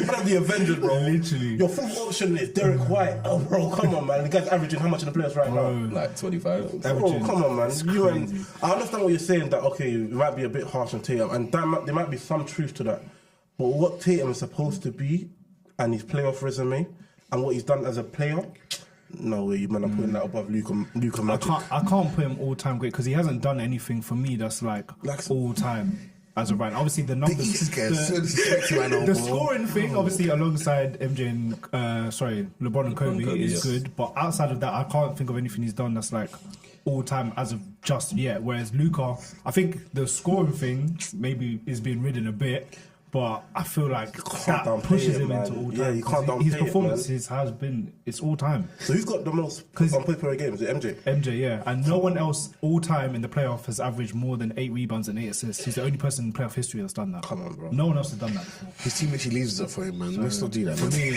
might have the Avengers, bro. Literally. Your full option is Derek White. Oh, bro, come on, man. The guy's averaging how much in the playoffs right now? Like 25. Bro, come on, man. You and I understand what you're saying. That okay, it might be a bit harsh on Tatum, and there might be some truth to that. But what Tatum is supposed to be, and his playoff resume, and what he's done as a player, no way, man. I'm putting that above Luka Magic. I can't put him all time great because he hasn't done anything for me that's like all time as of right now. Obviously the numbers, The East is getting so disrespectful right now, the bro. scoring thing, obviously alongside MJ and LeBron and Kobe is yes. good, but outside of that, I can't think of anything he's done that's like all time as of just yet. Whereas Luka, I think the scoring thing maybe is being ridden a bit. But I feel like that downplay pushes it, him man. into all time. Yeah, you can't 'cause downplay his it, performances has been, it's all time. So who's got the most on paper games? Is it MJ? MJ, yeah. And no one else all time in the playoff has averaged more than 8 rebounds and 8 assists. He's the only person in playoff history that's done that. Come on, bro. No one else has done that before. His team actually leaves it for him, man. Let's not do that, For man. me,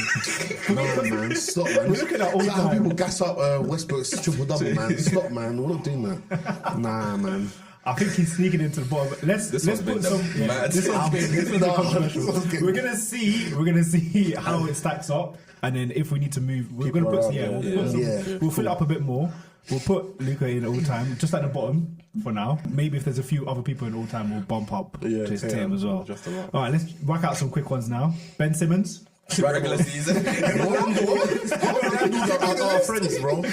No, man. Stop, man. We look at that all the How time. people gas up Westbrook's triple-double, man. Stop, man. We're not doing that. Nah, man. I think he's sneaking into the bottom. Let's one's put been some. mad. This one's been controversial. Okay. We're gonna see how it stacks up, and then if we need to move, we're People gonna put around, we'll fill it up a bit more. We'll put Luka in all time, just at the bottom for now. Maybe if there's a few other people in all time, we'll bump up to his team as well. Just about. All right, let's whack out some quick ones now. Ben Simmons. Regular season. Our friends, bro. Yeah,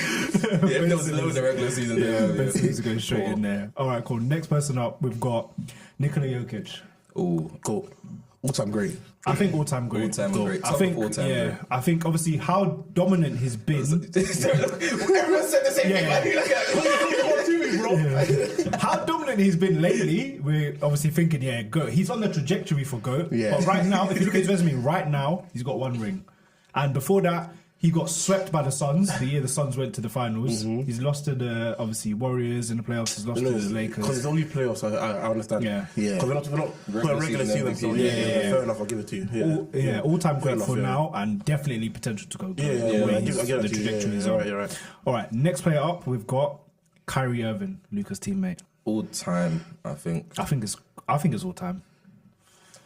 there was loads of regular season. Ben Simmons is going straight in there. All right, cool. Next person up, we've got Nikola Jokic. Oh, Cool. All-time great. I think all-time great. All-time great. I Top think, of all-time yeah. great. I think obviously how dominant he's been. everyone said the same thing. How dominant he's been lately, we're obviously thinking, GOAT. He's on the trajectory for GOAT. Yeah. But right now, if you look at his resume, right now, he's got 1 ring. And before that, He got swept by the Suns the year the Suns went to the finals. He's lost to the obviously Warriors in the playoffs. He's lost to the Lakers. Because it's only playoffs. I understand. Yeah. Because we're not putting regular season. So fair enough. I'll give it to you. All-time great enough, for now, and definitely potential to go. I get the it to you. trajectory is You're on. right. All right, next player up, we've got Kyrie Irving, Luca's teammate. All time, I think. I think it's all time.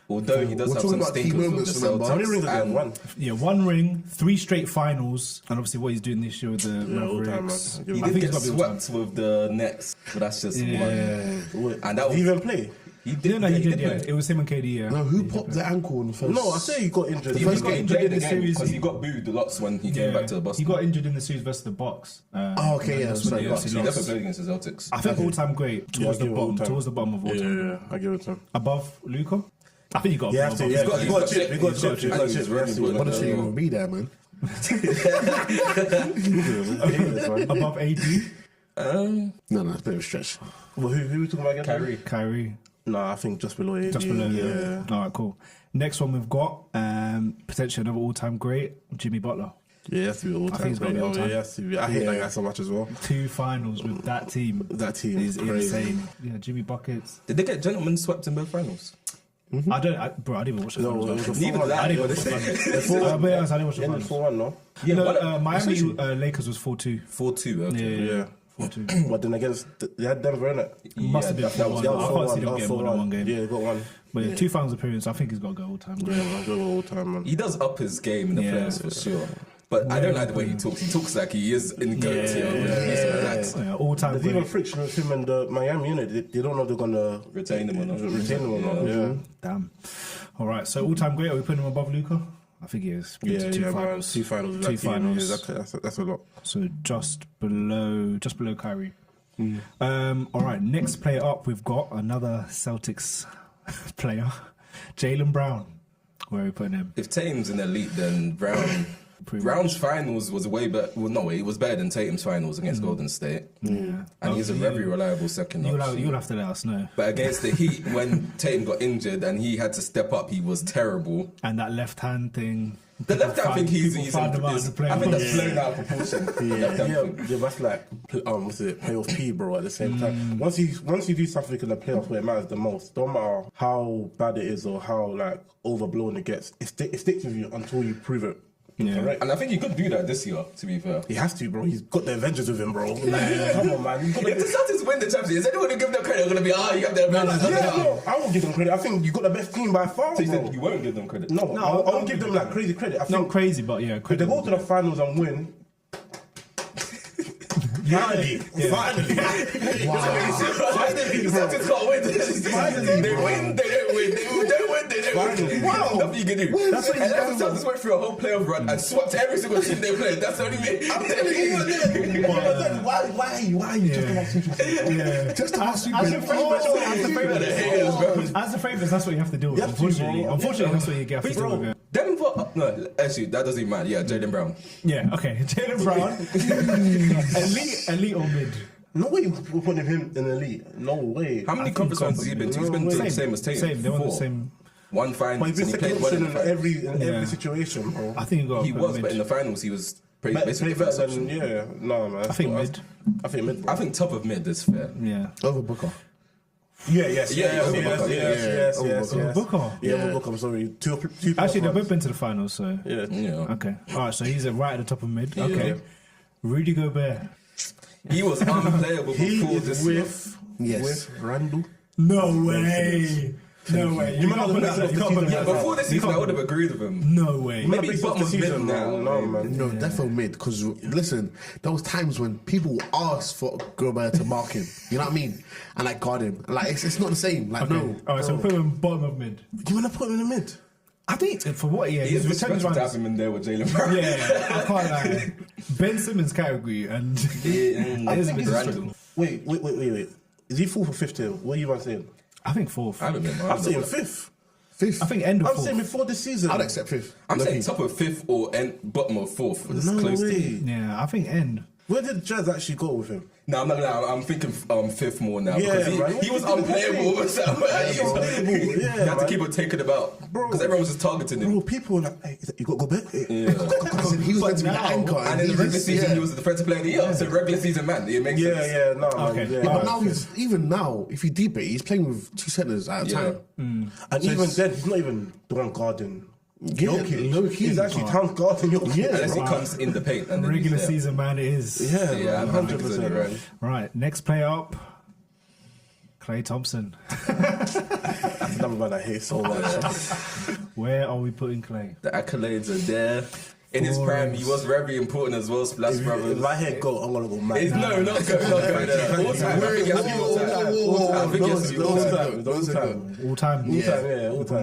Although he does We're have talking some about key stinkers with moments, the remember? Celtics. How many rings have they won? Yeah, 1 ring, 3 straight finals, and obviously what he's doing this year with the all time, Mavericks. man. He I did think get it's got to be all time. swept with the Nets, but that's just one. And that Did was he even play? he did. No, he did. play. It was him and KD. Yeah. No, who popped the ankle in the first? No, I say he got injured. He first got game injured in the again series, because he got booed lots when he came back to the Boston. He got injured in the series versus the Bucks. Okay, yeah, that's when sorry, he Bucks. obviously He lost. definitely played against the Celtics. I think all-time great towards give it all time. towards the bottom of all time. Yeah, I give it to him. Above Luca? I think you got You have to. above. Yeah, got- you got he's to chip. got You got to chip. chip. You got to chip. He's Rest really in What good. a shame you be there, man. Above AD? No, it's a bit of a stretch. Well, who we talking about again? Kyrie. No, I think just below AD. Just below. Yeah. All right, cool. Next one we've got potentially another all-time great, Jimmy Butler. Yeah, it has to be all I think time. it's gotta be all time. Yeah, it has to be. I hate that guy so much as well. 2 finals with that team. That team is crazy. insane. Yeah, Jimmy buckets. Did they get gentlemen swept in both finals? I didn't even watch the No, finals. it was a actually. Neither did I. I didn't watch the finals. I'll be honest, I didn't watch the Ended finals. 4-1, no? Yeah, No, Miami Lakers was 4-2. 4-2. Okay. Yeah. Yeah. 4-2. But then against, they had Denver, innit? Must have been that was 4-1. I can't see them getting more than 1 game. Yeah, they got one. But yeah, 2 finals appearance, I think he's got to go all time. Yeah, I'll go all time, man. He does up his game in the Yeah. playoffs for sure. But I don't like the way he talks. He talks like he is in GOAT. Yeah, all time There's even great. friction with him and Miami, innit? They don't know if they're going to Retain him or not. retain him or not. Yeah. Damn. All right, so all time great. Are we putting him above Luca? I think he is. Been to 2 man. finals. 2 finals. with Two that team. finals. Yeah, that's a lot. So just below Kyrie. All right, next player up, we've got another Celtics player, Jaylen Brown. Where are we putting him? If Tatum's an elite, then Brown's finals was way better. Well, no, it was better than Tatum's finals against Golden State. Yeah, And he's a very reliable second option. You'll have to let us know. But against the Heat, when Tatum got injured and he had to step up, he was terrible. And that left hand thing. The left hand thing he's found him out as a player. I think that's blown out of proportion. The left hand thing. That's like what's it? Playoff P, bro. At the same time, once you do something in the playoffs where it matters the most, don't matter how bad it is or how like overblown it gets, it sticks with you until you prove it. Yeah. Correct. And I think he could do that this year, to be fair. He has to, bro. He's got the Avengers with him, bro. Like, come on, man. If the Celtics win the championship, is anyone who give them credit going to be, you got the Avengers? No, I won't give them credit. I think you got the best team by far, So you bro. said you won't give them credit? No, I won't give them like crazy credit. I think Not crazy, but yeah. if they go to the finals and win, finally. Finally, the Celtics can't win. Finally, they win, they don't win. They don't win, they don't win. Wow. Nothing you can do. That's what And you the Celtics went through a whole playoff run and swept every single team they played. That's the only way. Why are you just about super? Yeah. Just about super. As the favourites, that's what you have to do with. Unfortunately, that's what you get. Bro, Denver, no, actually, that doesn't even matter. Yeah, Jaylen Brown. Yeah, okay. Jaylen Brown, elite or mid? No way we're putting him in the league. No way. How many conference runs has he been to? He's been to the same as Tatum. Same, they were the 4. same. One finals. But he's been and he second played well option in the in finals. every situation, bro. I think you got. He was, but in the finals, he was basically Better first option. than, yeah, no, man. I think mid. I think mid, bro. I think top of mid is fair. Yeah. Over Booker. Yes. Over Booker. Yeah, over Booker, I'm sorry. Two Actually, they've both been to the finals, so. Yeah. Yeah. Okay. All right, so he's right at the top of mid. Okay. Rudy Gobert. He was unplayable He before is this. with Randall. No way. No way. You can't put that. You can't put Yeah, that. before this season, I would have agreed with him. No way. Maybe bottom of mid now. No, man. No, definitely mid. Because listen, there was times when people asked for Gobert to mark him. You know what I mean? And like guard him. Like it's not the same. Like no. All right, so we put him bottom of mid. You want to put him in the mid? I think for what he He is his return disrespectful to have runs. him in there with Jaylen Brown. Yeah, I can't lie. Ben Simmons category and I think it's random. Wait. Is he 4th or 5th here? What are you man saying? I think fourth. I don't know. I'm saying 5th. Fifth. I think end of I'm fourth. saying before this season. I'd accept fifth. I'm saying top of 5th or bottom of 4th. It's No close to way. me. Yeah, I think end. Where did Jazz actually go with him? No, I'm thinking fifth more now. Yeah, because he was unplayable. So, you had to keep on taking him out. Because everyone was just targeting him. Bro, people were like, hey, you got to go back? Yeah. He was meant to be the anchor. And in the regular season, he was the defensive player of the year. So regular season, man, it makes sense. But now even now, if you deep it, he's playing with 2 centers at a time. And so even then, he's not even the one guarding. Jokic. He's actually Town guarding Jokic. Yeah, unless he comes in the paint. And regular season, man, it is. Yeah, 100%. Right, next player up, Klay Thompson. That's another man I hate so much. Where are we putting Klay? The accolades are there. In his prime, he was very important as well. Splash Brothers. If my head go, I'm gonna go mad. No, not go there. All time. I think it has to be all time. All time.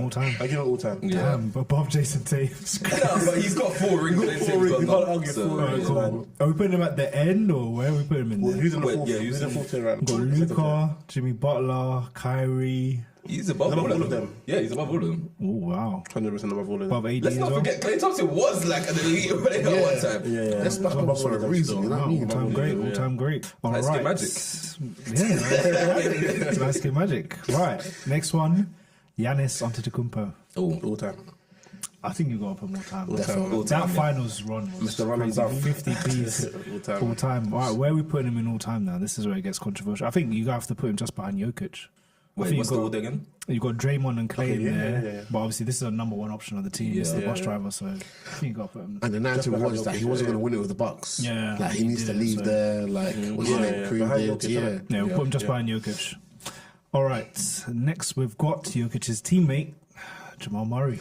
All time. I give it all time. Damn, but Bob Jason Tatum. No, but he's got 4 rings. You can't argue 4 rings, man. Are we putting him at the end or where are we putting him in there? Who's in the fourth? Yeah, who's in the fourth tier right now? We've got Luka, Jimmy Butler, Kyrie. He's above all of them. Yeah, he's above all of them. Oh, wow. 100% above all of them. Above AD Let's not forget, Klay Thompson was like an elite player at one time. Yeah. That's back above for a reason. You know what I mean? All-time great. All Nice right. Magic. Yeah, nice game Magic. Right, next one, Giannis Antetokounmpo. All time. I think you got to put more time. All-time, That finals run was Mr. Run and crazy. Dunk. 50 piece all time. All right, where are we putting him in all time now? This is where it gets controversial. I think you have to put him just behind Jokic. Wait, what's the order again? You got Draymond and Klay in there, yeah. but obviously this is a number 1 option of the team. It's the bus driver, so I think you got to put him. And the narrative was that he wasn't going to win it with the Bucks. Yeah, like he needs to leave there. Like what's his name? Crew did. We'll put him just behind Jokic. All right, next we've got Jokic's teammate Jamal Murray.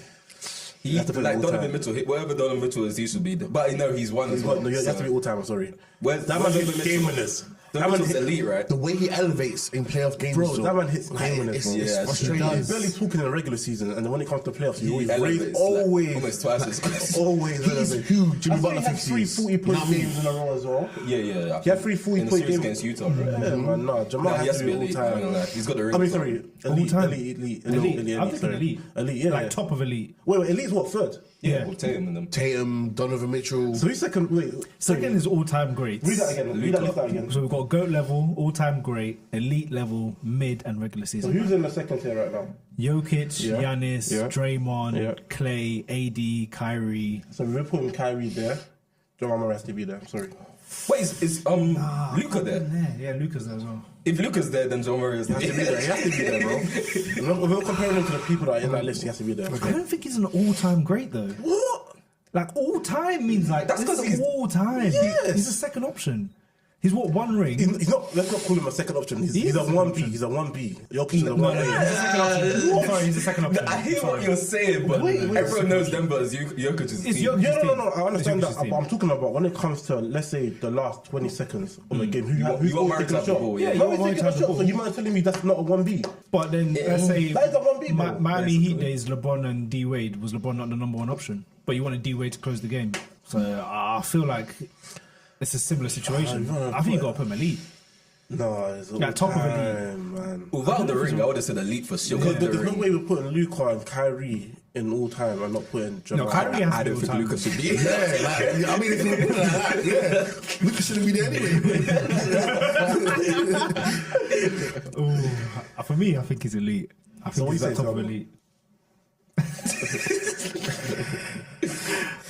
He like Donovan Mitchell. Whatever Donovan Mitchell is, he should be there. But you know he's one as well. No, you have to be all time. I'm sorry. That man hits game winners. That man's elite, right? The way he elevates in playoff games, bro. That man hits game winners. It's frustrating. He's barely talking in the regular season, and then when it comes to playoffs, he always elevates, always almost twice as good. Always He's huge. Jimmy Butler had 3 40-point games in a row as well. Yeah. He had 3 40-point games against Utah, right? Yeah, man. No, Jamal has to be all time. He's got the ring. I mean, sorry, elite. I'm thinking elite. Elite, yeah. Like top of elite. Wait, elite's what, third? Yeah. With Tatum and them. Tatum, Donovan Mitchell. So who's second? Wait, Second is all-time great. read that again. Read that again. So we've got GOAT level, all-time great, elite level, mid, and regular So season. who's in the second tier right now? Jokic, Giannis, Yeah. Draymond, Klay, AD, Kyrie. So we're putting Kyrie there. Jamal Murray has to be there. I'm sorry. Wait, is Luka there? Yeah, Luka's there as well. If Luka's there, then John Murray has to be there. He has to be there, bro. If we're comparing him to the people that are in that list, he has to be there. I don't think he's an all-time great though. What? Like all-time means like That's this 'cause is he's- all-time. Yes. He's a second option. He's what, 1 ring? He's not. Let's not call him a second option. He's is a a second 1B. option. He's a 1B. Jokic is a 1A. No, he's a second option. Sorry, he's a second option. I hear what you're saying, but everyone knows Denver is Jokic's It's team. Jokic's Yeah, team. no. I understand It's that. Jokic's But I'm team. talking about when it comes to, let's say, the last 20 seconds of the game. You Who's want Murray taking to a have the shot? ball, yeah. Murray's You want taking Murray a to have shot. the So you might telling me that's not a 1B? But then let's say That is a 1B, bro. Miami Heat days, LeBron and D Wade, was LeBron not the number 1 option? But you wanted D Wade to close the game. So I feel like it's a similar situation. I think you got to put him elite. No, it's all top of the time, man. Without the ring, I would have said elite for sure. Because The there's no ring. way we're putting Luka and Kyrie in all time and not putting Jamal. No, Kyrie has I to don't be think all-time. Luka should be. Yeah, like, I mean, if you put it like that, Luka shouldn't be there anyway. For me, I think he's elite. I think what he's you at say, top of Tom? elite.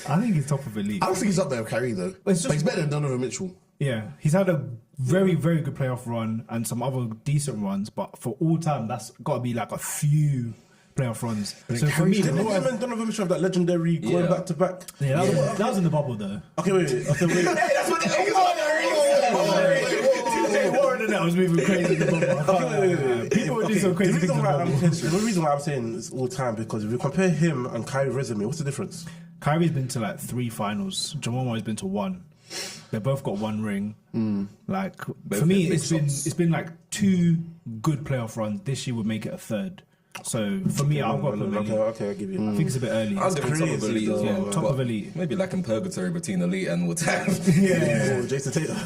I think he's top of elite. I don't think he's up there with Kyrie though. It's just- But he's better than Donovan Mitchell. Yeah, he's had a very, very good playoff run and some other decent runs, but for all time, that's got to be like a few playoff runs. So for me, Didn't him and Donovan Mitchell have that legendary going back to back? yeah, that was in the bubble though. Okay, wait. That's what TJ Warren and that was moving crazy in the bubble. People would do some crazy things in the bubble. The reason why I'm saying it's all time because if you compare him and Kyrie resume, what's the difference? Kyrie's been to like 3 finals. Jamal Murray's been to 1. They both got 1 ring. Like for me, it's been like 2 good playoff runs. This year would make it a 3rd. So for me, I'll go up with elite. Okay, I'll give you. I think it's a bit early. I'll give him top of elite as well. Yeah, top but of elite. Maybe like in purgatory between elite and all time. Oh, Jason Tatum.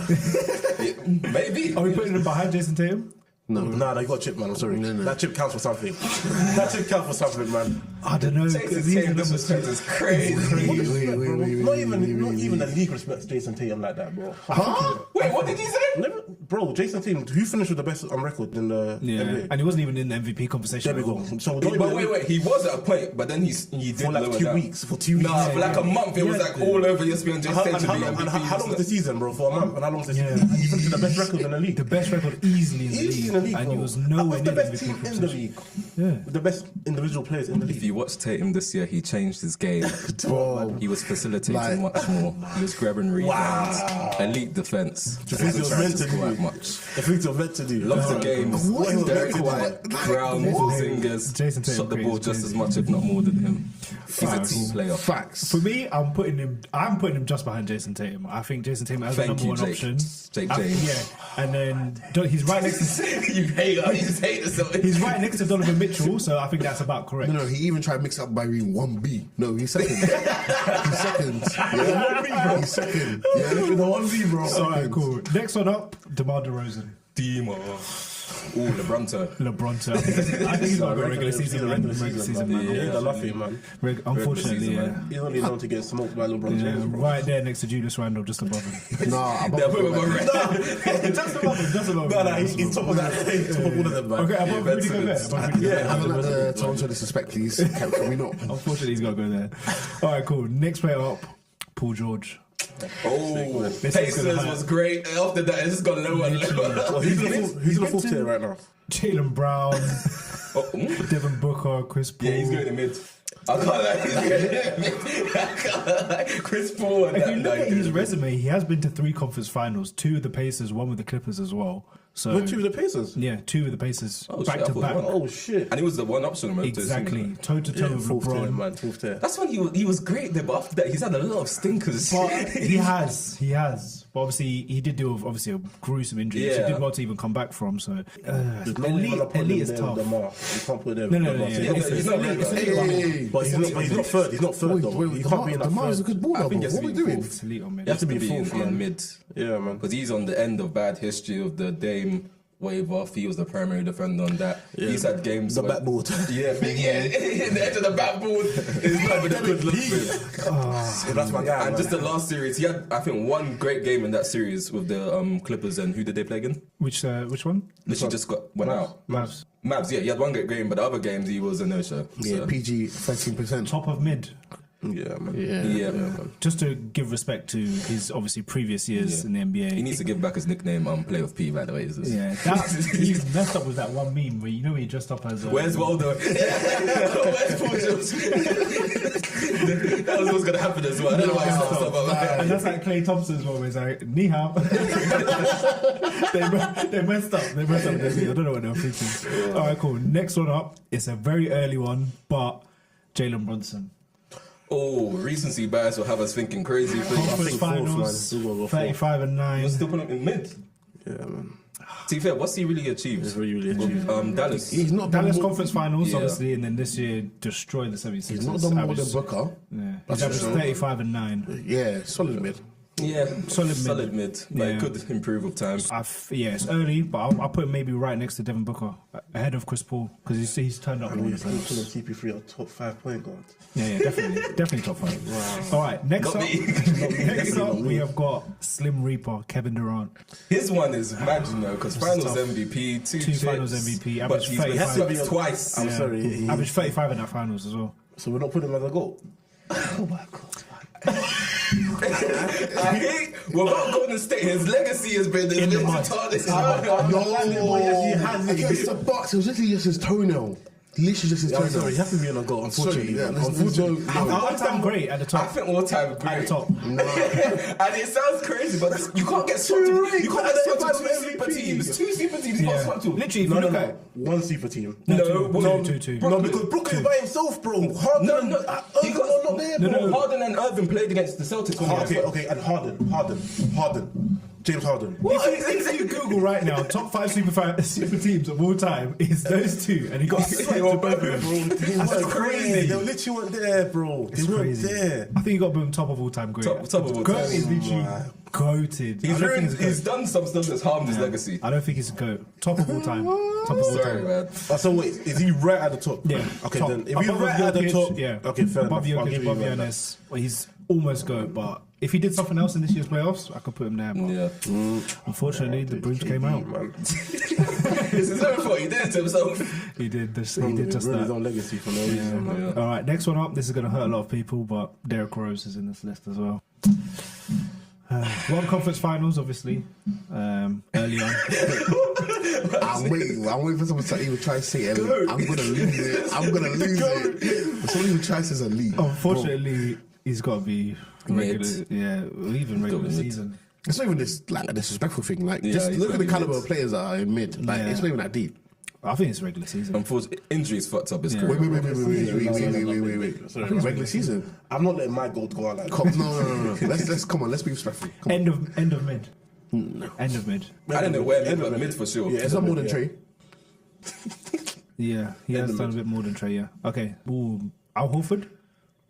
Maybe. Are we putting him behind Jason Tatum? Nah, you got a chip, man. I'm sorry. No. That chip counts for something. That chip counts for something, man. I don't know. Disrespect is crazy. Not even the league respects Jason Tatum like that, bro. Huh? Wait, what did you say? Bro, Jason Tatum, who finished with the best on record in the NBA? And he wasn't even in the MVP conversation. There we go. So But wait, he was at a point, but then he did for like 2 weeks. For 2 weeks. Nah, for like a month, it was like all over ESPN. Jason Tatum to be MVP. And how long was the season, bro? For a month. And how long was the season? He finished with the best record in the league. The best record easily in the league. And he was nowhere near the best team in the league. Yeah. The best individual players in the league. If you watch Tatum this year, he changed his game. He was facilitating much more. He was grabbing rebounds. Elite defense. The things he was meant to do. The things he was meant to do. Lots of games. Derek White, Brown, Porzingis shot the ball just as much, if not more than him. He's a team player. Facts. For me, I'm putting him just behind Jason Tatum. I think Jason Tatum has the number one option. Jake James. Yeah, and then he's right next to you hater. You just hate us. He's right next to Donovan Mitchell, so I think that's about correct. No, he even tried to mix up by being 1B. No, he's second. He's second. Yeah, 1B, bro. He's second. Yeah, the 1B, bro. Alright, cool. Next one up, DeMar DeRozan. Ooh, LeBronto. I think he's got a regular season. Regular season, man. Yeah, they're laughing, man. Unfortunately, yeah. He's only known to get smoked by LeBron James. Right there next to Julius Randle, just above him. Nah, above him. Just above him. No, he's top of that. He's top of all of them, man. Okay, above Rudy Gobert. Yeah, I don't like the Toronto disrespect, please. Can we not? Unfortunately, he's got to go there. Alright, cool. Next player up, Paul George. Oh, Pacers was great. After that, it's just got lower and lower. Well, who's in the fourth tier right now? Jaylen Brown, Devin Booker, Chris Paul. Yeah, he's going in mid. I can't lie. He's going in mid. Chris Paul. And if you look at his resume, he has been to 3 conference finals, 2 with the Pacers, 1 with the Clippers as well. So 2 with the Pacers? Yeah, 2 with the Pacers. Back to back. Oh shit! And he was the one option. Exactly, toe to toe with LeBron. Man, fourth tier. That's when he was great there, but after that he's had a lot of stinkers. But he has. But obviously he did deal with a gruesome injury. Yeah. So he did well to even come back from. So elite is tough. You can't put them. No. He's not elite. But he's not third. He's not third though. He can't be in that third. Is a good baller. What are we doing? You have to be fourth, man. Mid. Yeah, man. Because he's on the end of bad history of the Dame wave off. He was the primary defender on that. Yeah. He's had games. The backboard. Yeah, the edge of the backboard is not been a good look for him. That's my guy. And just the last series, he had, I think, one great game in that series with the Clippers. And who did they play again? Which one? Literally just went out. Mavs. Yeah, he had one great game, but the other games he was a no-show. Yeah, so. PG 13%. Top of mid. Yeah, man. Yeah, man. Just to give respect to his obviously previous years in the NBA. He needs to give back his nickname, Play of P, by the way. Yeah, he's messed up with that one meme where he dressed up as. Where's Waldo? Where's Paul George? That was what's gonna happen as well. I don't know why he's not stuff about that. And that's like Klay Thompson's one, where he's like, "Ni hao." They messed up. I don't know what they were thinking. All right, cool. Next one up. It's a very early one, but Jalen Brunson. Oh, recency bias will have us thinking crazy. Conference finals, 35-9. You're still putting him in mid. Yeah, man. To be fair, what's he really achieved? Dallas. He's not Dallas conference finals, obviously, and then this year destroyed the 76ers. He's not done more than Booker. Yeah, he's averaged 35-9. Yeah, solid mid. Yeah, solid mid. But it could improve with time. It's early, but I'll put him maybe right next to Devin Booker, ahead of Chris Paul, because he's turned up. He's putting CP3 a top 5 point guard. Yeah, definitely top 5. Wow. All right, next up, we have got Slim Reaper, Kevin Durant. His one is mad, because finals MVP, two finals MVP, averaged 35 twice. I'm sorry, averaged 35 in that finals as well. So we're not putting him as a goal. Oh my god. I hate without Golden State, his legacy has been in the mud. Against the Bucks, it was literally just his toenail. Literally just his toenail. Sorry, he has to be on a goal, unfortunately. All-time great at the top. I think all-time great at the top. No. And it sounds crazy, but you can't get swept. You can't get swept to 2 super teams. 2 super teams. You can't swept to. Literally, if you look at one super team. No, two. No, because Brooklyn's by himself, bro. Harden, He got not there, bro. Harden and Irving played against the Celtics. Okay, and Harden. James Harden. If you Google right now, top 5 super teams of all time is those two, and he got swept to both of them. That's crazy. They literally weren't there, bro. They weren't there. I think you got boom top of all time great. Top of all Goat time. is literally goated. He's done some stuff that's harmed his legacy. I don't think he's a goat. Top of all time. Top of all Sorry, time. man. So wait, is he right at the top? Yeah. Okay, top. then if he's right at the top, yeah. Okay, fair above enough. I'll Jokic, give you above that. Giannis. Well, he's almost goat, but if he did something else in this year's playoffs, I could put him there. But Yeah. unfortunately, the brooms came out. Man. It's his own fault. He did it to himself. He did just Ruined his that. own legacy for no reason, man. All right, next one up. This is going to hurt a lot of people, but Derrick Rose is in this list as well. One conference finals, obviously, early on. I'm waiting for someone to even try to say it. I'm gonna lose it. If someone even tries to say a league. Unfortunately, he's got to be Mid. regular. Yeah, even regular mid. season. It's not even this like a disrespectful thing. Like Yeah, just he's look at gotta the be caliber mid. of players that are in mid. Like Yeah. it's not even that deep. I think it's regular season. Unfortunately, injuries fucked up his Yeah. career. Wait. Sorry, I think regular season. I'm not letting my gold go out like that. No. Let's come on. Let's be respectful. Come on. End of mid. No. End of mid. I don't know where mid, but mid for sure. Yeah. It's not more than Yeah. Trey. Yeah, he has done a bit more than Trey. Yeah. Okay. Ooh, Al Horford.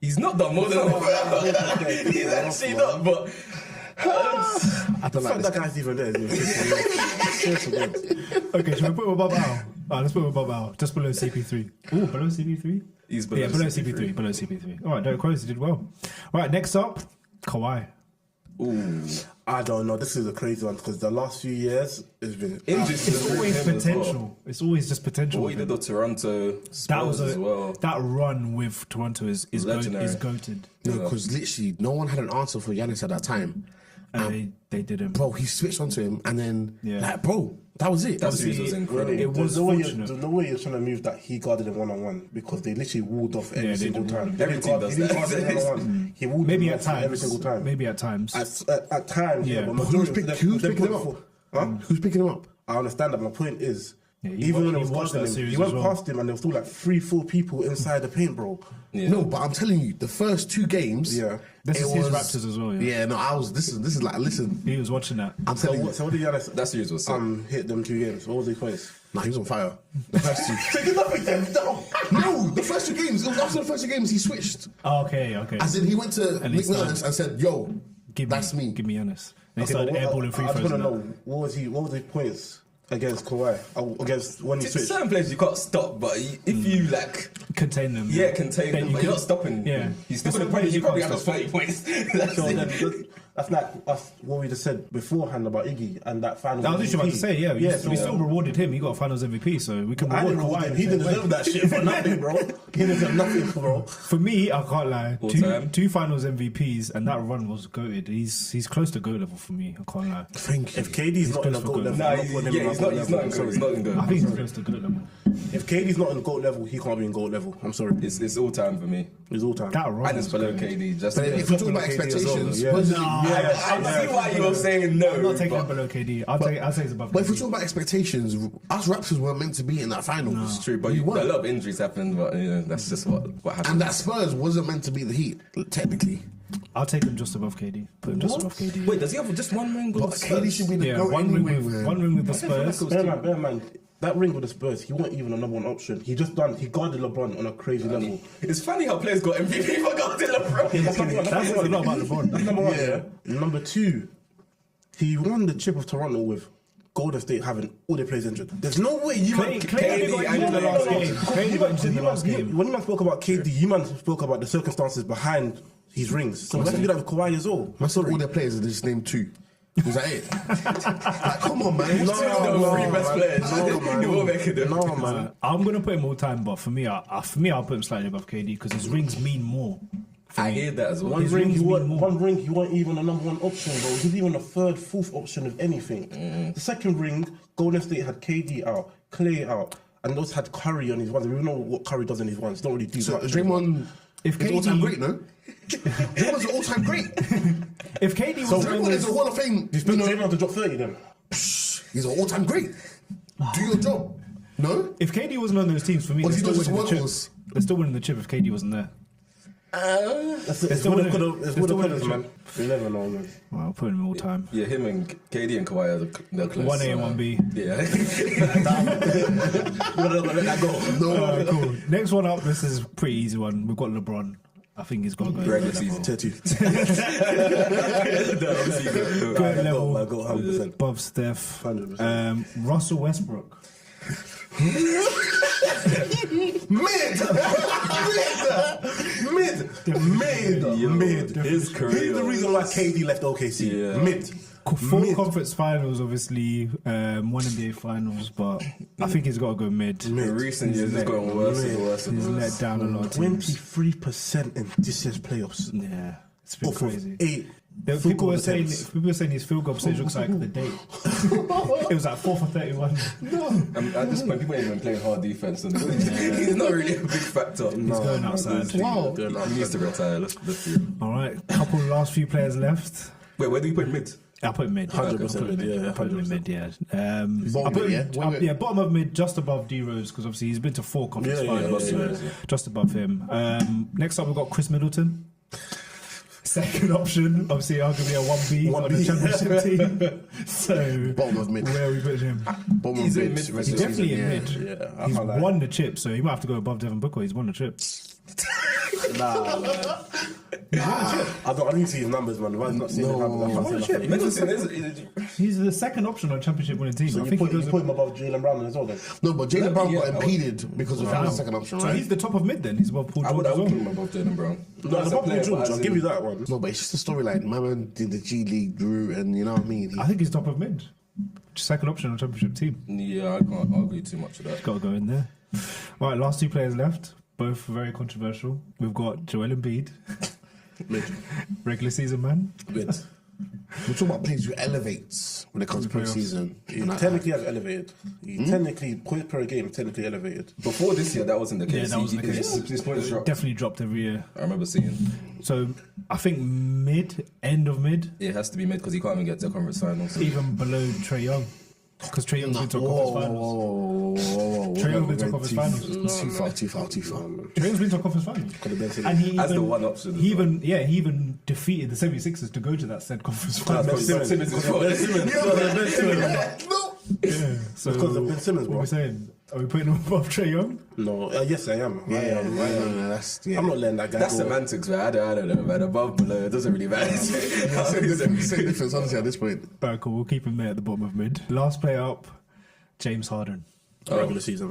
He's not done more than He's actually not, but I don't like Fuck this. that guy's even there. Seriously, God. Okay, should we put him above Al? Let's put him above Al, just below CP3. Ooh, below CP3. he's below Yeah, below CP3. Below CP3. All right, Derrick Rose did well. All right, next up, Kawhi. Ooh, I don't know. This is a crazy one because the last few years it's been. injuries. It's always him as well. potential. It's always just potential. What he did to Toronto That Spurs was as well. that run with Toronto is Legendary. goated. No, because literally no one had an answer for Giannis at that time. And they didn't. Bro, he switched onto him, and then Yeah. bro, that was it. That Obviously, series was incredible. it was There's no way fortunate. there's no way you're trying to move that he guarded him one-on-one because they literally walled off every Yeah, they single did. time. Every team does He didn't that. guard him one-on-one. He walled Maybe him at off times. every single time. Maybe at times. At times, Yeah. but But Who's majority of picking them him up? put- Huh? Who's picking him up? I understand that. My point is, Yeah, even when you it was watched that guarding him, series he went as well. past him and there was still like 3-4 people inside the paint, bro. Yeah. No, but I'm telling you, the first 2 games. Yeah. This it is his was- Raptors as well. Yeah. Yeah, no, I was. This is like, listen, He was watching that. I'm telling you. So what did Giannis That series was sick. hit them 2 games? What was his points? Nah, he was on fire. The first 2. So he did nothing then. No, the first 2 games. It was after the first 2 games he switched. Okay. As in, he went to And he Nick Nurse and said, "Yo, that's me." Give me Giannis. They Okay, started but airballing free I throws. just want to and know that. what was his points against Kawhi? Against when he switched? Certain players you can't stop, but if you like, Contain them. contain Then them, you but can- you're not stopping. Yeah. He's still There's going some to players he you probably can't has 30 points. That's So it. then, that's like us, what we just said beforehand about Iggy and that final. I was just about to MVP. say, yeah, we so still rewarded him. He got a Finals MVP, so we can I reward didn't reward Kawhi. him. in He the didn't same deserve way. that shit for nothing, bro. He didn't deserve nothing, bro. For me, I can't lie. All time. Two Finals MVPs, and that run was goated. He's close to goat level for me. I can't lie. Thank you. If KD's not in a close for goat goal. level, Nah, I'm not putting him in he's a not. goat He's level. not in goal. He's not in goal. I think he's close to goat level. If KD's not in goat level, he can't be in goat level. I'm sorry. It's all time for me. He's all time. That run And was it's below goated. KD. Just But if we're talking about KD as well, expectations, yeah. what is it? I see why you're saying no. I'm not taking but- him below KD. I'll say he's above But if we're KD. talking about expectations, us Raptors weren't meant to be in that finals. It's true, but We a weren't. lot of injuries happened. But that's just what happened. And that Spurs wasn't meant to be the Heat, technically. I'll take him just above KD. Put him just above KD. Wait, does he have just one ring? But KD should be the Yeah, GOAT one ring anyway, with man. one ring with the Spurs. Bear in mind, that ring with the Spurs, he wasn't even a number 1 option. He guarded LeBron on a crazy level. It's funny how players got MVP for guarding LeBron. That's number one. That's a lot about LeBron. That's number 1, yeah. Number 2, he won the chip of Toronto with Golden State having all their players injured. There's no way you Clay got injured in the last game. Clay got injured in the last game. When you man spoke about KD, you man spoke about the circumstances behind his rings. So we have to do that with Kawhi as well. I saw all their players and they just named 2. Was that it? Like, come on, man. The three best players. You won't make it. No, man. I'm gonna put him all time, but for me, I'll put him slightly above KD because his rings mean more. I hear that as well. One His ring, rings he mean more. wasn't even a number 1 option, bro. He's even a 3rd, 4th option of anything. The second ring, Golden State had KD out, Clay out, and those had Curry on his ones. We don't know what Curry does in his ones. Don't really do So much. Draymond If is all-time KD great, no? Draymond's an all-time great. If KD was Draymond is a Hall of Fame. You expect Draymond to drop 30 then? He's an all-time great. Do your job. No? If KD wasn't on those teams, for me, Was they're he still not winning the just chip. They're still winning the chip if KD wasn't there. It's would have, man. You never know, man. Well, I'll put him all time. Yeah, him and KD and Kawhi are the close. 1A and 1B. Yeah. Let that go. Cool. Next one up, this is a pretty easy one. We've got LeBron. I think he's got to go. Regular season. Tattoo. Good level. I got 100%. Above Steph. 100%. Russell Westbrook. Mid. His career. He's the reason why KD left OKC. Yeah. Mid. Four conference finals, obviously. One NBA finals, but I think he's got to go mid. In recent years, it's gotten worse and worse and He's worse. let down a lot of teams. 23% in this year's playoffs. Yeah, it's been crazy. 8. People were saying his field goal percentage looks like the date. It was like 4 for 31. At this point, people ain't even playing hard defense. And he's not really a big factor. He's going outside. Wow. He needs to retire. Let's see. All right, couple last few players left. Wait, where do you put mid? I put him mid. 100% mid, yeah. I put him in mid, yeah. Bottom I put mid, him, yeah? bottom of mid, just above D Rose, because obviously he's been to 4 conference finals, so just above him. Next up, we've got Chris Middleton. Second option, obviously arguably a 1B on the championship team. So Bottom of mid. where are we putting him? Bottom He's of in mid. mid. He's definitely in mid. Yeah, He's won the chip, so he might have to go above Devin Booker. He's won the chip. I need to see his numbers, man. Why is not seeing the numbers? I can't say nothing. Middleton is. He's the second option on championship winning team. So I you think put he goes. him above Jaylen Brown as well, then? No, but Jaylen Brown Yeah, got impeded because of the second option, So right? he's the top of mid then. He's above Paul I George would as well. put him above Jaylen Brown. No, As a above player, George. but I'll as give in- you that one. No, but it's just a storyline. My man did the G League, grew, and you know what I mean? I think he's top of mid. Second option on championship team. Yeah, I can't argue too much with that. Got to go in there. All right, last 2 players left. Both very controversial. We've got Joel Embiid, Mid. regular season man. Mid. We're talking about players who elevates when it comes to postseason. He technically has elevated. He technically, points per game, technically elevated. Before this year, that wasn't the case. Yeah, that wasn't the case. His points dropped. Definitely dropped every year. I remember seeing. So I think mid, end of mid, It has to be mid because he can't even get to conference finals. even below Trae Young. Because Trae Young's been to a conference finals. Trae Young's been to a conference finals. Too far. Trae Young's been to a conference finals. been And he As the even, one option as he even defeated the 76ers to go to that said conference finals. Simmons is well. Ben Simmons. Yeah. So Because of Ben Simmons, what bro. are we saying? Are we putting him above Trae Young? No, yes, I am. I am. No, that's I'm not letting that guy That's go. semantics, man. I don't know, man. Above, below, it doesn't really matter. same difference, honestly, at this point. Alright, cool. We'll keep him there at the bottom of mid. Last player up, James Harden. Regular season.